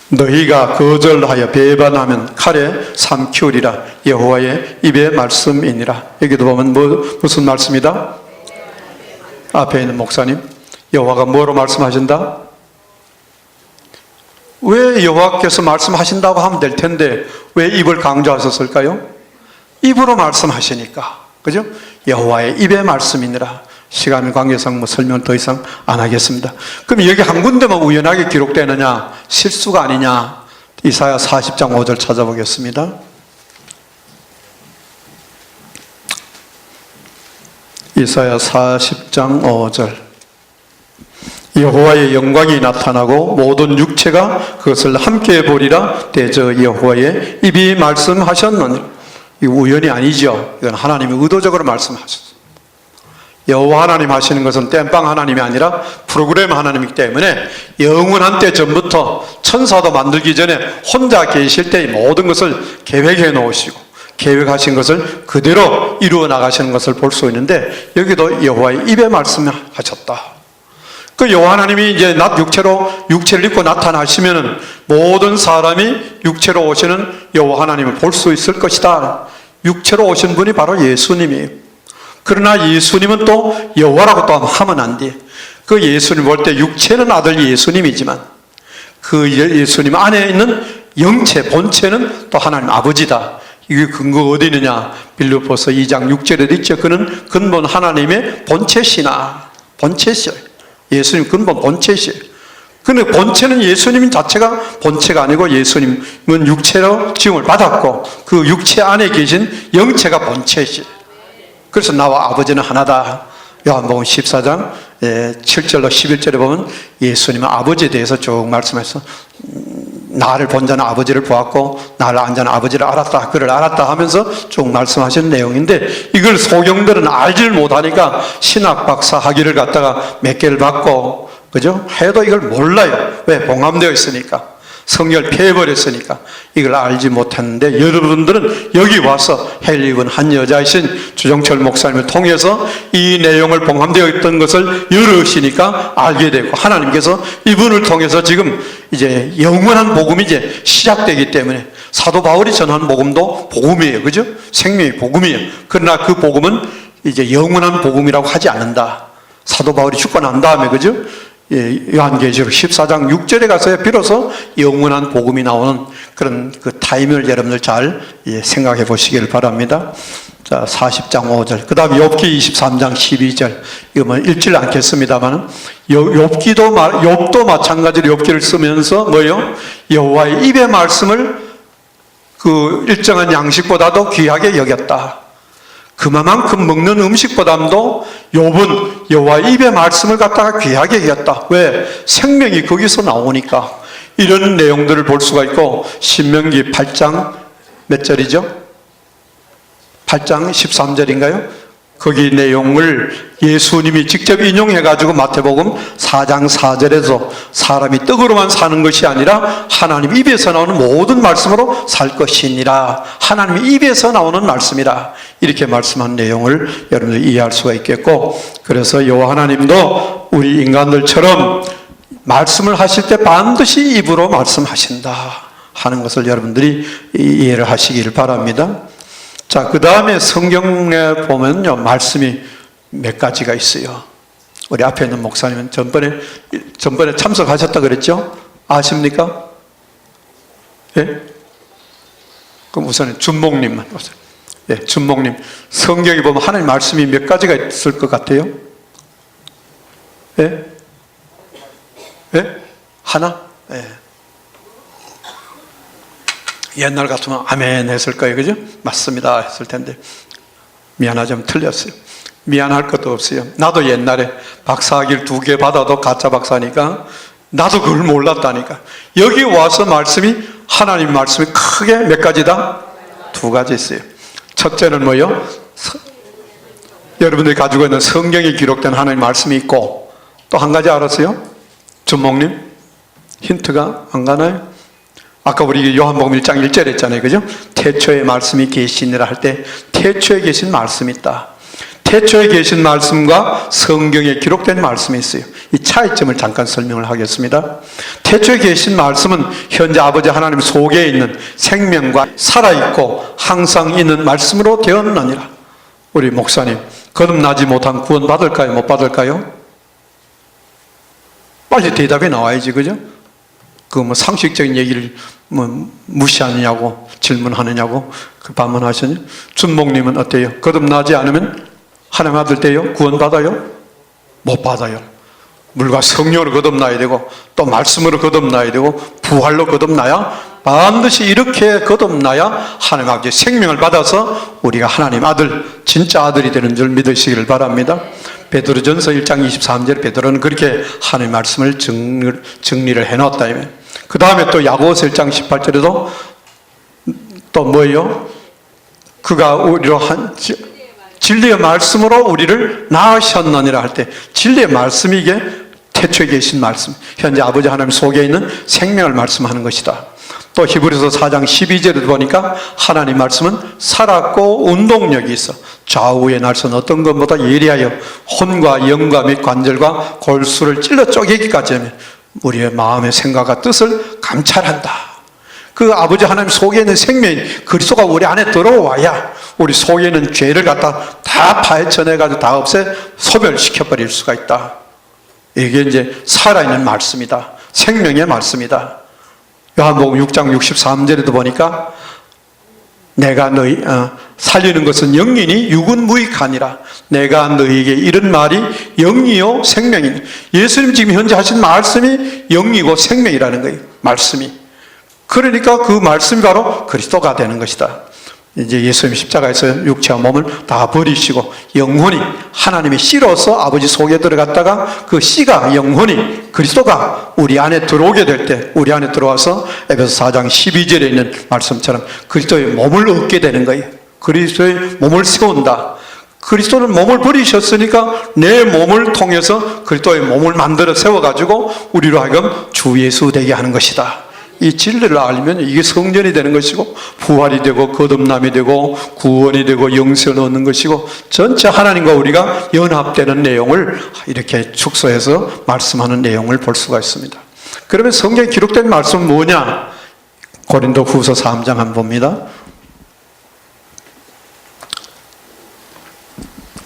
너희가 거절하여 배반하면 칼에 삼키우리라. 여호와의 입의 말씀이니라. 여기도 보면 무슨 말씀이다? 앞에 있는 목사님, 여호와가 뭐로 말씀하신다? 왜 여호와께서 말씀하신다고 하면 될 텐데 왜 입을 강조하셨을까요? 입으로 말씀하시니까, 그죠? 여호와의 입의 말씀이니라. 시간 관계상 뭐 설명을 더 이상 안 하겠습니다. 그럼 여기 한 군데만 우연하게 기록되느냐? 실수가 아니냐? 이사야 40장 5절 찾아보겠습니다. 이사야 40장 5절 여호와의 영광이 나타나고 모든 육체가 그것을 함께 보리라. 대저 여호와의 입이 말씀하셨느니라. 이거 우연이 아니죠. 이건 하나님이 의도적으로 말씀하셨어요. 여호와 하나님 하시는 것은 땜빵 하나님이 아니라 프로그램 하나님이기 때문에 영원한 때 전부터 천사도 만들기 전에 혼자 계실 때 모든 것을 계획해 놓으시고 계획하신 것을 그대로 이루어 나가시는 것을 볼 수 있는데 여기도 여호와의 입에 말씀하셨다. 그 여호와 하나님이 이제 육체를 입고 나타나시면은 모든 사람이 육체로 오시는 여호와 하나님을 볼 수 있을 것이다. 육체로 오신 분이 바로 예수님이에요. 그러나 예수님은 또 여호와라고 또 하면 안 돼. 그 예수님 볼 때 육체는 아들 예수님이지만 그 예수님 안에 있는 영체, 본체는 또 하나님 아버지다. 이게 근거가 어디 있느냐? 빌립보서 2장 6절에 있죠. 그는 근본 하나님의 본체시나. 본체시요. 예수님 근본 본체시요. 근데 본체는 예수님 자체가 본체가 아니고 예수님은 육체로 지음을 받았고 그 육체 안에 계신 영체가 본체시요. 그래서 나와 아버지는 하나다. 요한복음 14장 7절로 11절에 보면 예수님은 아버지에 대해서 쭉 말씀해서 나를 본 자는 아버지를 보았고 나를 안 자는 아버지를 알았다. 그를 알았다 하면서 쭉 말씀하시는 내용인데 이걸 소경들은 알지를 못하니까 신학 박사 학위를 갖다가 몇 개를 받고 그죠? 해도 이걸 몰라요. 왜? 봉함되어 있으니까. 성경을 폐해버렸으니까 이걸 알지 못했는데 여러분들은 여기 와서 헬 입은 한 여자이신 주정철 목사님을 통해서 이 내용을 봉함되어 있던 것을 열으시니까 알게 되고 하나님께서 이분을 통해서 지금 이제 영원한 복음이 이제 시작되기 때문에 사도 바울이 전한 복음도 복음이에요. 그죠? 생명의 복음이에요. 그러나 그 복음은 이제 영원한 복음이라고 하지 않는다. 사도 바울이 죽고 난 다음에 그죠? 요한계시록 14장 6절에 가서야 비로소 영원한 복음이 나오는 그런 그 타임을 여러분들 잘 생각해 보시길 바랍니다. 자, 40장 5절. 그 다음 욥기 23장 12절. 이거 뭐 읽질 않겠습니다만 욥도 마찬가지로 욥기를 쓰면서 뭐요? 여호와의 입의 말씀을 그 일정한 양식보다도 귀하게 여겼다. 그만큼 먹는 음식보다도 욥은 여호와의 입의 말씀을 갖다가 귀하게 여겼다. 왜? 생명이 거기서 나오니까. 이런 내용들을 볼 수가 있고 신명기 8장 몇 절이죠? 8장 13절인가요? 거기 내용을 예수님이 직접 인용해가지고 마태복음 4장 4절에서 사람이 떡으로만 사는 것이 아니라 하나님 입에서 나오는 모든 말씀으로 살 것이니라. 하나님 입에서 나오는 말씀이라. 이렇게 말씀한 내용을 여러분들이 이해할 수가 있겠고, 그래서 여호와 하나님도 우리 인간들처럼 말씀을 하실 때 반드시 입으로 말씀하신다 하는 것을 여러분들이 이해를 하시기를 바랍니다. 자, 그 다음에 성경에 보면요, 말씀이 몇 가지가 있어요. 우리 앞에 있는 목사님은 전번에 참석하셨다 그랬죠? 아십니까? 예? 그럼 우선 준목님만 보세요. 예, 준목님. 성경에 보면 하나님 말씀이 몇 가지가 있을 것 같아요? 예? 예? 하나? 예. 옛날 같으면 아멘 했을 거예요. 그죠? 맞습니다 했을 텐데 미안하지만 틀렸어요. 미안할 것도 없어요. 나도 옛날에 박사학위를 2개 받아도 가짜 박사니까 나도 그걸 몰랐다니까. 여기 와서 말씀이, 하나님 말씀이 크게 몇 가지다? 2가지 있어요. 첫째는 뭐요? 여러분들이 가지고 있는 성경에 기록된 하나님 말씀이 있고, 또 한 가지 알았어요? 준목님? 힌트가 안 가나요? 아까 우리 요한복음 1장 1절 했잖아요. 그죠? 태초에 말씀이 계시니라 할 때 태초에 계신 말씀이 있다. 태초에 계신 말씀과 성경에 기록된 말씀이 있어요. 이 차이점을 잠깐 설명을 하겠습니다. 태초에 계신 말씀은 현재 아버지 하나님 속에 있는 생명과 살아있고 항상 있는 말씀으로 되었느니라. 우리 목사님, 거듭나지 못한 구원 받을까요? 못 받을까요? 빨리 대답이 나와야지. 그죠? 그 상식적인 얘기를 무시하느냐고 질문하느냐고 그 반문하시냐? 준목님은 어때요? 거듭나지 않으면 하나님 아들 돼요? 구원 받아요? 못 받아요. 물과 성령으로 거듭나야 되고 또 말씀으로 거듭나야 되고 부활로 거듭나야, 반드시 이렇게 거듭나야 하나님 아버지의 생명을 받아서 우리가 하나님 아들, 진짜 아들이 되는 줄 믿으시기를 바랍니다. 베드로전서 1장 23절 베드로는 그렇게 하나님의 말씀을 정리를 해놨다면, 그 다음에 또 야고보서 1장 18절에도 또 뭐예요? 그가 우리로 한 진리의 말씀으로 우리를 낳으셨느니라 할 때 진리의 말씀이 이게 태초에 계신 말씀, 현재 아버지 하나님 속에 있는 생명을 말씀하는 것이다. 또 히브리서 4장 12절에 보니까 하나님 말씀은 살았고 운동력이 있어 좌우의 날선 어떤 것보다 예리하여 혼과 영과 및 관절과 골수를 찔러 쪼개기까지 하면 우리의 마음의 생각과 뜻을 감찰한다. 그 아버지 하나님 속에 있는 생명이 그리스도가 우리 안에 들어와야 우리 속에 있는 죄를 갖다 다 파헤쳐내가지고 다 없애 소멸시켜버릴 수가 있다. 이게 이제 살아있는 말씀이다. 생명의 말씀이다. 요한복음 6장 63절에도 보니까 내가 너희 살리는 것은 영이니 육은 무익하니라. 내가 너희에게 이런 말이 영이요 생명이니. 예수님 지금 현재 하신 말씀이 영이고 생명이라는 거예요. 말씀이. 그러니까 그 말씀이 바로 그리스도가 되는 것이다. 이제 예수님 십자가에서 육체와 몸을 다 버리시고 영혼이 하나님의 씨로서 아버지 속에 들어갔다가 그 씨가 영혼이 그리스도가 우리 안에 들어오게 될 때, 우리 안에 들어와서 에베소 4장 12절에 있는 말씀처럼 그리스도의 몸을 얻게 되는 거예요. 그리스도의 몸을 세운다. 그리스도는 몸을 버리셨으니까 내 몸을 통해서 그리스도의 몸을 만들어 세워가지고 우리로 하여금 주 예수 되게 하는 것이다. 이 진리를 알면 이게 성전이 되는 것이고 부활이 되고 거듭남이 되고 구원이 되고 영생을 얻는 것이고 전체 하나님과 우리가 연합되는 내용을 이렇게 축소해서 말씀하는 내용을 볼 수가 있습니다. 그러면 성경에 기록된 말씀은 뭐냐? 고린도 후서 3장 한번 봅니다.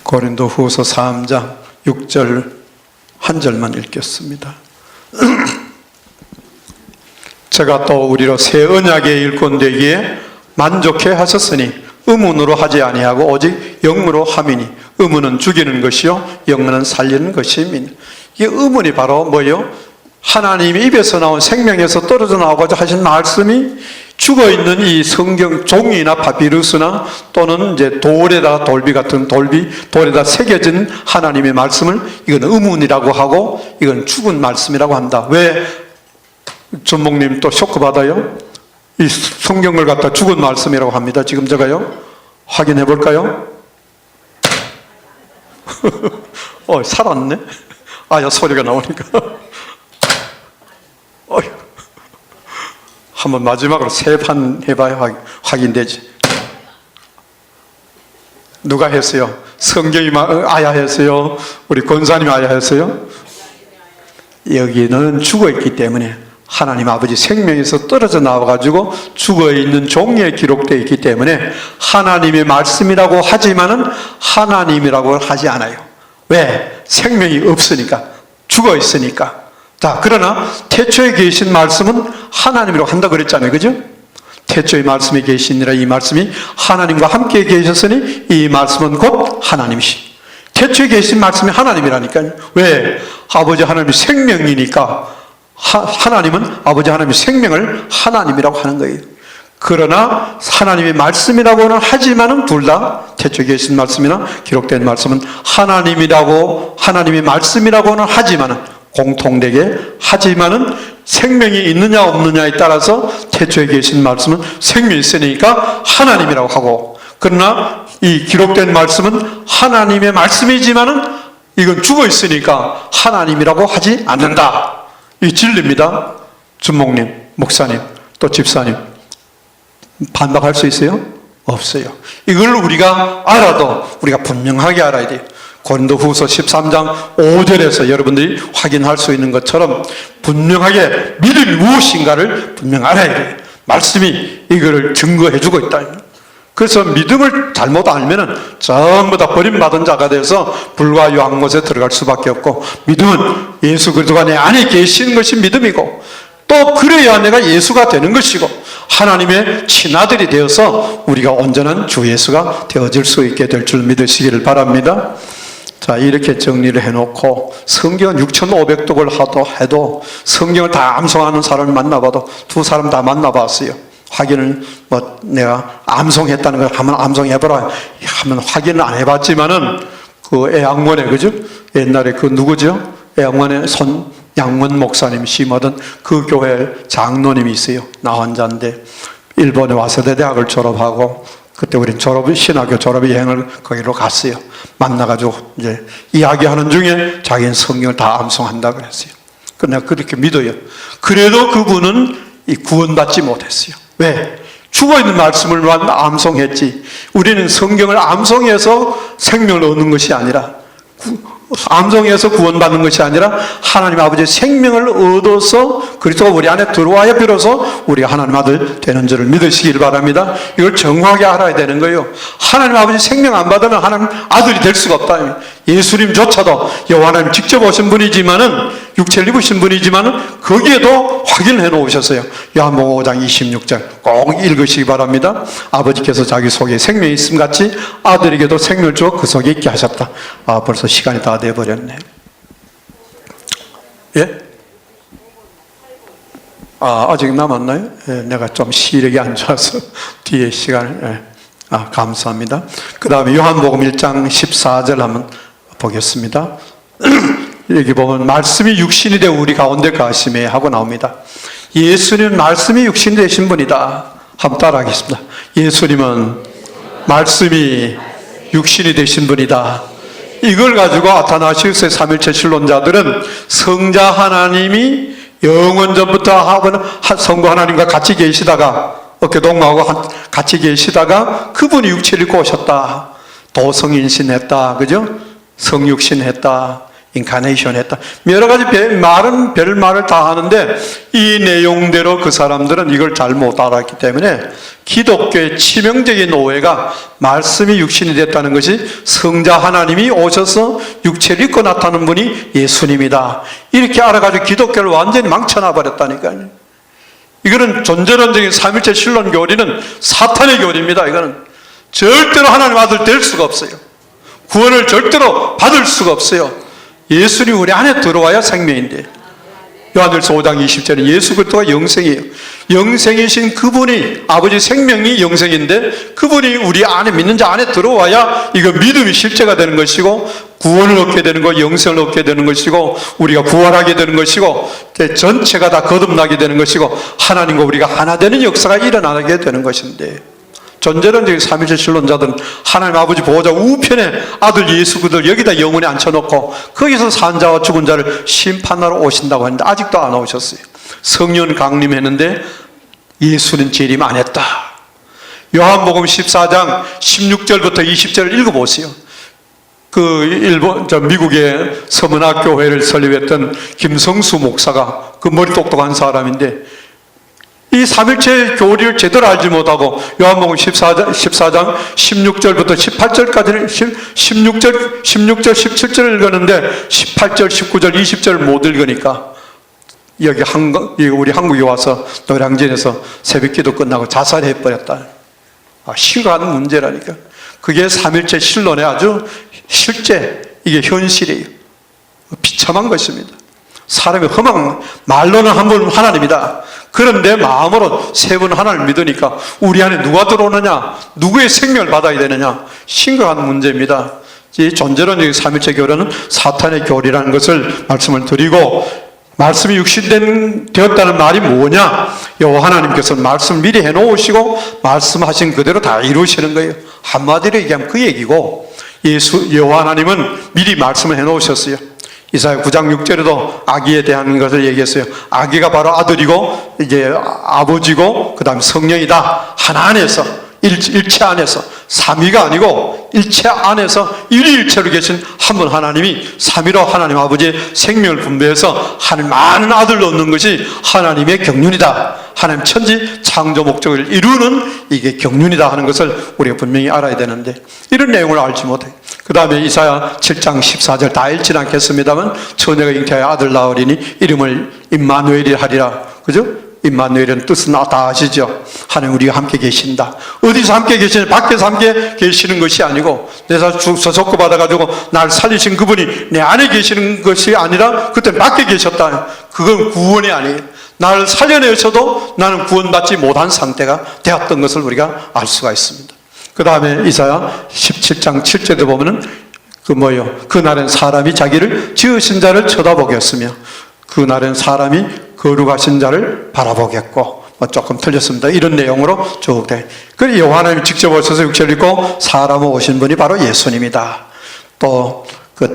고린도 후서 3장 6절 한 절만 읽겠습니다. 제가 또 우리로 새 언약의 일꾼 되기에 만족해 하셨으니 의문으로 하지 아니하고 오직 영으로 함이니 의문은 죽이는 것이요 영문은 살리는 것이니. 이게 의문이 바로 뭐예요? 하나님의 입에서 나온 생명에서 떨어져 나오고자 하신 말씀이 죽어있는 이 성경 종이나 파피루스나 또는 이제 돌에다 돌비 같은 돌에다 새겨진 하나님의 말씀을 이건 의문이라고 하고 이건 죽은 말씀이라고 한다. 왜? 전목님 또 쇼크 받아요? 이 성경을 갖다 죽은 말씀이라고 합니다. 지금 제가요 확인해 볼까요? 살았네. 아야 소리가 나오니까. 한번 마지막으로 세 판 해봐야 확인되지. 누가 했어요? 성경이 아야 했어요? 우리 권사님이 아야 했어요? 여기는 죽어있기 때문에 하나님 아버지 생명에서 떨어져 나와가지고 죽어있는 종이에 기록되어 있기 때문에 하나님의 말씀이라고 하지만은 하나님이라고 하지 않아요. 왜? 생명이 없으니까, 죽어있으니까. 자, 그러나 태초에 계신 말씀은 하나님이라고 한다 그랬잖아요. 그죠? 태초의 말씀에 계시니라. 이 말씀이 하나님과 함께 계셨으니 이 말씀은 곧 하나님이시. 태초에 계신 말씀이 하나님이라니까요. 왜? 아버지 하나님이 생명이니까 하나님은 아버지 하나님의 생명을 하나님이라고 하는 거예요. 그러나 하나님의 말씀이라고는 하지만은 둘 다 태초에 계신 말씀이나 기록된 말씀은 하나님이라고 하나님의 말씀이라고는 하지만은 공통되게 하지만은 생명이 있느냐 없느냐에 따라서 태초에 계신 말씀은 생명이 있으니까 하나님이라고 하고, 그러나 이 기록된 말씀은 하나님의 말씀이지만은 이건 죽어 있으니까 하나님이라고 하지 않는다. 이 진리입니다. 준목님, 목사님, 또 집사님 반박할 수 있어요? 없어요. 이걸 우리가 알아도 우리가 분명하게 알아야 돼요. 고린도후서 13장 5절에서 여러분들이 확인할 수 있는 것처럼 분명하게 믿음이 무엇인가를 분명 알아야 돼요. 말씀이 이거를 증거해 주고 있다. 그래서 믿음을 잘못 알면은 전부 다 버림받은 자가 돼서 불과 유황 못에 들어갈 수밖에 없고, 믿음은 예수 그리스도가 내 안에 계시는 것이 믿음이고, 또 그래야 내가 예수가 되는 것이고 하나님의 친아들이 되어서 우리가 온전한 주 예수가 되어질 수 있게 될 줄 믿으시기를 바랍니다. 자, 이렇게 정리를 해놓고 성경은 6,500독을 해도 성경을 다 암송하는 사람을 만나봐도 두 사람 다 만나봤어요. 확인을 내가 암송했다는 걸 한번 암송해보라 하면 확인을 안 해봤지만은 그 애양원에, 그죠? 옛날에 그 누구죠? 애양원에 양원 목사님이 심하던 그 교회 장로님이 있어요. 나 환자인데 일본에 와서대 대학을 졸업하고, 그때 우린 신학교 졸업 여행을 거기로 갔어요. 만나가지고 이제 이야기하는 중에 자기는 성경을 다 암송한다 그랬어요. 내가 그렇게 믿어요. 그래도 그분은 구원받지 못했어요. 왜? 죽어있는 말씀을만 암송했지. 우리는 성경을 암송해서 생명을 얻는 것이 아니라, 암송해서 구원받는 것이 아니라 하나님 아버지의 생명을 얻어서 그리스도가 우리 안에 들어와야 비로소 우리가 하나님 아들 되는 줄을 믿으시길 바랍니다. 이걸 정확하게 알아야 되는 거예요. 하나님 아버지 생명 안 받으면 하나님 아들이 될 수가 없다. 예수님조차도 여호와 하나님 직접 오신 분이지만은, 육체를 입으신 분이지만은 거기에도 확인해 놓으셨어요. 요한복음 5장 26절 꼭 읽으시기 바랍니다. 아버지께서 자기 속에 생명이 있음 같이 아들에게도 생명을 주어 그 속에 있게 하셨다. 벌써 시간이 다 돼버렸네. 예? 아직 남았나요? 예, 내가 좀 시력이 안 좋아서 뒤에 시간을. 감사합니다. 그 다음에 요한복음 1장 14절 한번 보겠습니다. 여기 보면 말씀이 육신이 되어 우리 가운데 가심해 하고 나옵니다. 예수님은 말씀이 육신이 되신 분이다. 한번 따라하겠습니다. 예수님은 말씀이 육신이 되신 분이다. 이걸 가지고 아타나시우스의 삼일체 신론자들은 성자 하나님이 영원전부터 성부 하나님과 같이 계시다가 어깨 동무하고 같이 계시다가 그분이 육체를 입고 오셨다. 도성인신했다. 그죠? 성육신했다. 인카네이션 했다. 여러 가지 별말을 다 하는데 이 내용대로 그 사람들은 이걸 잘못 알았기 때문에 기독교의 치명적인 오해가 말씀이 육신이 됐다는 것이 성자 하나님이 오셔서 육체를 입고 나타나는 분이 예수님이다. 이렇게 알아가지고 기독교를 완전히 망쳐놔 버렸다니까요. 이거는 존재론적인 삼일체 신론 교리는 사탄의 교리입니다. 이거는 절대로 하나님 아들 될 수가 없어요. 구원을 절대로 받을 수가 없어요. 예수님 우리 안에 들어와야 생명인데, 요한일서 5장 20절에 예수 그리스도가 영생이에요. 영생이신 그분이, 아버지 생명이 영생인데 그분이 우리 안에, 믿는 자 안에 들어와야 이거 믿음이 실제가 되는 것이고 구원을 얻게 되는 거, 영생을 얻게 되는 것이고 우리가 부활하게 되는 것이고 전체가 다 거듭나게 되는 것이고 하나님과 우리가 하나 되는 역사가 일어나게 되는 것인데, 존재론적인 삼위일체 신론자들은 하나님 아버지 보호자 우편에 아들 예수 그들 여기다 영원히 앉혀놓고 거기서 산 자와 죽은 자를 심판하러 오신다고 했는데 아직도 안 오셨어요. 성령 강림했는데 예수는 재림 안 했다. 요한복음 14장 16절부터 20절을 읽어보세요. 미국의 서문학교회를 설립했던 김성수 목사가 그 머리 똑똑한 사람인데 이 삼일체 교리를 제대로 알지 못하고 요한복음 14장 16절부터 18절까지는 16절, 17절을 읽었는데 18절, 19절, 20절을 못 읽으니까 여기 우리 한국에 와서 노량진에서 새벽기도 끝나고 자살해버렸다. 심각한 문제라니까. 그게 삼일체 신론의 아주 실제 이게 현실이에요. 비참한 것입니다. 사람이 말로는 한 분 하나님이다. 그런데 마음으로 세 분 하나님을 믿으니까 우리 안에 누가 들어오느냐, 누구의 생명을 받아야 되느냐, 심각한 문제입니다. 이 존재론적인 삼일체 교리는 사탄의 교리라는 것을 말씀을 드리고, 말씀이 되었다는 말이 뭐냐? 여호와 하나님께서는 말씀 미리 해놓으시고 말씀하신 그대로 다 이루시는 거예요. 한마디로 얘기하면 그 얘기고, 여호와 하나님은 미리 말씀을 해놓으셨어요. 이사야 9장 6절에도 아기에 대한 것을 얘기했어요. 아기가 바로 아들이고 이제 아버지고 그 다음에 성령이다. 하나 안에서 일체 안에서 삼위가 아니고 일체 안에서 일일체로 계신 한 분 하나님이 삼위로 하나님 아버지의 생명을 분배해서 하나님 많은 아들로 얻는 것이 하나님의 경륜이다. 하나님 천지 창조 목적을 이루는 이게 경륜이다 하는 것을 우리가 분명히 알아야 되는데 이런 내용을 알지 못해. 그 다음에 이사야 7장 14절 다 읽지는 않겠습니다만 처녀가 잉태하여 아들 낳으리니 이름을 임마누엘이라 하리라. 그죠? 임마누엘은 뜻은 다 아시죠? 하나님 우리가 함께 계신다. 어디서 함께 계시냐? 밖에서 함께 계시는 것이 아니고 내가 저속고 받아가지고 날 살리신 그분이 내 안에 계시는 것이 아니라 그때 밖에 계셨다. 그건 구원이 아니에요. 나를 살려내셔도 나는 구원받지 못한 상태가 되었던 것을 우리가 알 수가 있습니다. 그 다음에 이사야 17장 7절에 보면은 그날엔 사람이 자기를 지으신 자를 쳐다보겠으며 그날엔 사람이 거룩하신 자를 바라보겠고, 조금 틀렸습니다. 이런 내용으로 쭉 돼. 그래서 여호와 하나님이 직접 오셔서 육체를 입고 사람으로 오신 분이 바로 예수님이다. 또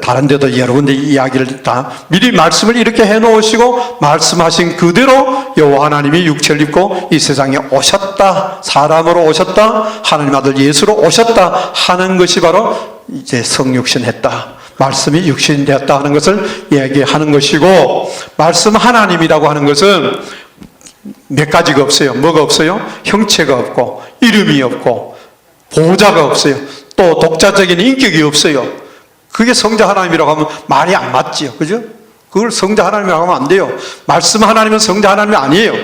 다른 데도 여러 군데 이야기를 다 미리 말씀을 이렇게 해놓으시고 말씀하신 그대로 여호와 하나님이 육체를 입고 이 세상에 오셨다. 사람으로 오셨다. 하나님 아들 예수로 오셨다 하는 것이 바로 이제 성육신했다. 말씀이 육신이 되었다 하는 것을 얘기하는 것이고, 말씀 하나님이라고 하는 것은 몇 가지가 없어요. 뭐가 없어요? 형체가 없고 이름이 없고 보호자가 없어요. 또 독자적인 인격이 없어요. 그게 성자 하나님이라고 하면 말이 안 맞지요. 그죠? 그걸 성자 하나님이라고 하면 안 돼요. 말씀 하나님은 성자 하나님이 아니에요.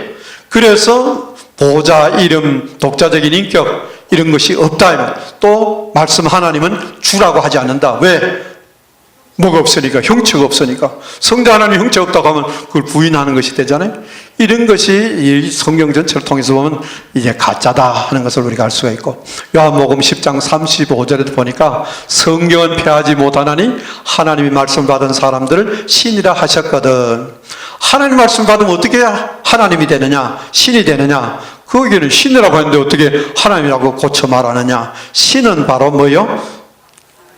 그래서 보호자, 이름, 독자적인 인격 이런 것이 없다. 또 말씀 하나님은 주라고 하지 않는다. 왜? 뭐가 없으니까, 형체가 없으니까. 성자 하나님 형체 없다고 하면 그걸 부인하는 것이 되잖아요. 이런 것이 이 성경 전체를 통해서 보면 이제 가짜다 하는 것을 우리가 알 수가 있고, 요한복음 10장 35절에도 보니까 성경은 폐하지 못하나니 하나님이 말씀 받은 사람들을 신이라 하셨거든. 하나님 말씀 받으면 어떻게 하나님이 되느냐, 신이 되느냐? 거기는 신이라고 했는데 어떻게 하나님이라고 고쳐 말하느냐? 신은 바로 뭐요?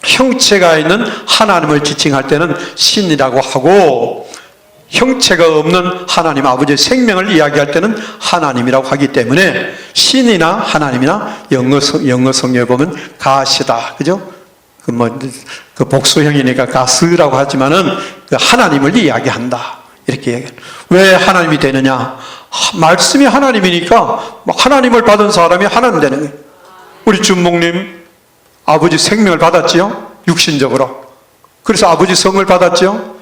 형체가 있는 하나님을 지칭할 때는 신이라고 하고, 형체가 없는 하나님 아버지의 생명을 이야기할 때는 하나님이라고 하기 때문에 신이나 하나님이나 영어 성경에 보면 가시다. 그죠? 그 복수형이니까 가스라고 하지만은 그 하나님을 이야기한다. 이렇게 얘기해요. 왜 하나님이 되느냐? 말씀이 하나님이니까 하나님을 받은 사람이 하나님 되는 거예요. 우리 준목님 아버지 생명을 받았지요? 육신적으로. 그래서 아버지 성을 받았지요?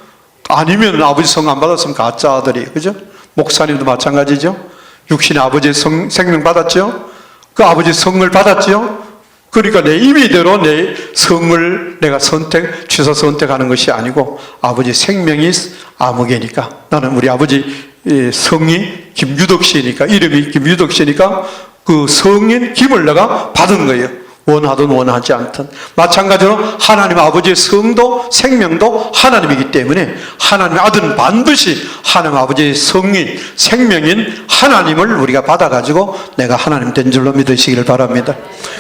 아니면 아버지 성 안 받았으면 가짜 아들이에요. 그죠? 목사님도 마찬가지죠? 육신의 아버지의 생명 받았지요? 그 아버지 성을 받았지요? 그러니까 내 임의대로 내 성을 내가 취사 선택하는 것이 아니고 아버지 생명이 아무개니까, 나는 우리 아버지 성이 김유덕 씨니까, 이름이 김유덕 씨니까 그 성인 김을 내가 받은 거예요. 원하든 원하지 않든. 마찬가지로 하나님 아버지의 성도, 생명도 하나님이기 때문에 하나님의 아들은 반드시 하나님 아버지의 성인, 생명인 하나님을 우리가 받아가지고 내가 하나님 된 줄로 믿으시기를 바랍니다.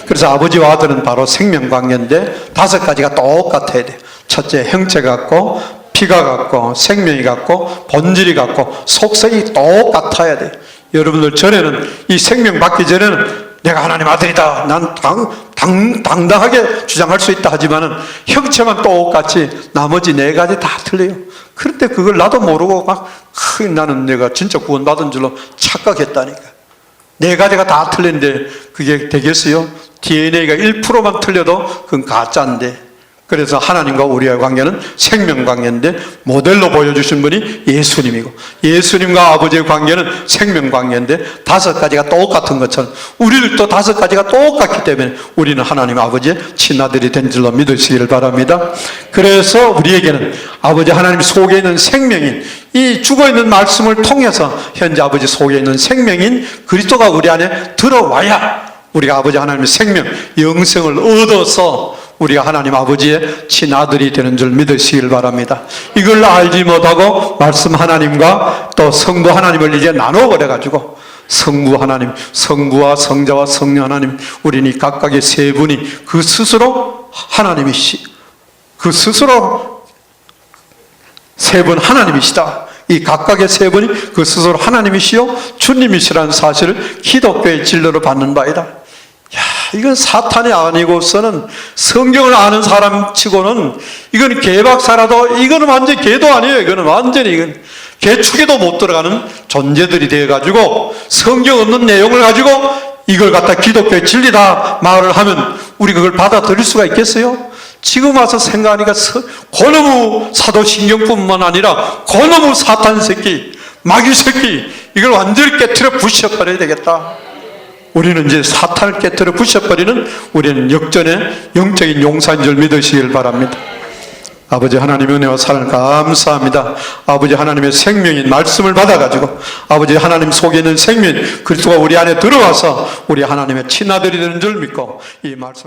그래서 아버지와 아들은 바로 생명관계인데 5가지가 똑같아야 돼요. 첫째, 형체 같고 피가 같고 생명이 같고 본질이 같고 속성이 똑같아야 돼요. 여러분들 전에는 이 생명 받기 전에는 내가 하나님 아들이다, 난 당당하게 주장할 수 있다 하지만은 형체만 똑같이 나머지 4가지 다 틀려요. 그런데 그걸 나도 모르고 막 나는 내가 진짜 구원받은 줄로 착각했다니까. 4가지가 다 틀린데 그게 되겠어요? DNA가 1%만 틀려도 그건 가짜인데. 그래서 하나님과 우리의 관계는 생명관계인데 모델로 보여주신 분이 예수님이고, 예수님과 아버지의 관계는 생명관계인데 5가지가 똑같은 것처럼 우리들도 5가지가 똑같기 때문에 우리는 하나님 아버지의 친아들이 된 줄로 믿으시기를 바랍니다. 그래서 우리에게는 아버지 하나님 속에 있는 생명인, 이 죽어있는 말씀을 통해서 현재 아버지 속에 있는 생명인 그리스도가 우리 안에 들어와야 우리가 아버지 하나님의 생명, 영생을 얻어서 우리가 하나님 아버지의 친아들이 되는 줄 믿으시길 바랍니다. 이걸 알지 못하고 말씀 하나님과 또 성부 하나님을 이제 나눠버려가지고 성부 하나님, 성부와 성자와 성령 하나님, 우리는 이 각각의 3분이 그 스스로 하나님이시, 그 스스로 3분 하나님이시다. 이 각각의 3분이 그 스스로 하나님이시요 주님이시라는 사실을 기독교의 진리로 받는 바이다. 야, 이건 사탄이 아니고서는 성경을 아는 사람 치고는 이건 개박사라도 이거는 완전히 개도 아니에요. 이거는 완전히 이건 개축에도 못 들어가는 존재들이 되어가지고 성경 없는 내용을 가지고 이걸 갖다 기독교의 진리다 말을 하면 우리 그걸 받아들일 수가 있겠어요? 지금 와서 생각하니까 고너무 사도신경뿐만 아니라 고너무 사탄 새끼, 마귀 새끼, 이걸 완전히 깨트려 부셔버려야 되겠다. 우리는 이제 사탄을 깨트려 부셔버리는 우리는 역전의 영적인 용사인 줄 믿으시길 바랍니다. 아버지 하나님의 은혜와 사랑을 감사합니다. 아버지 하나님의 생명인 말씀을 받아가지고 아버지 하나님 속에 있는 생명 그리스도가 우리 안에 들어와서 우리 하나님의 친아들이 되는 줄 믿고 이 말씀을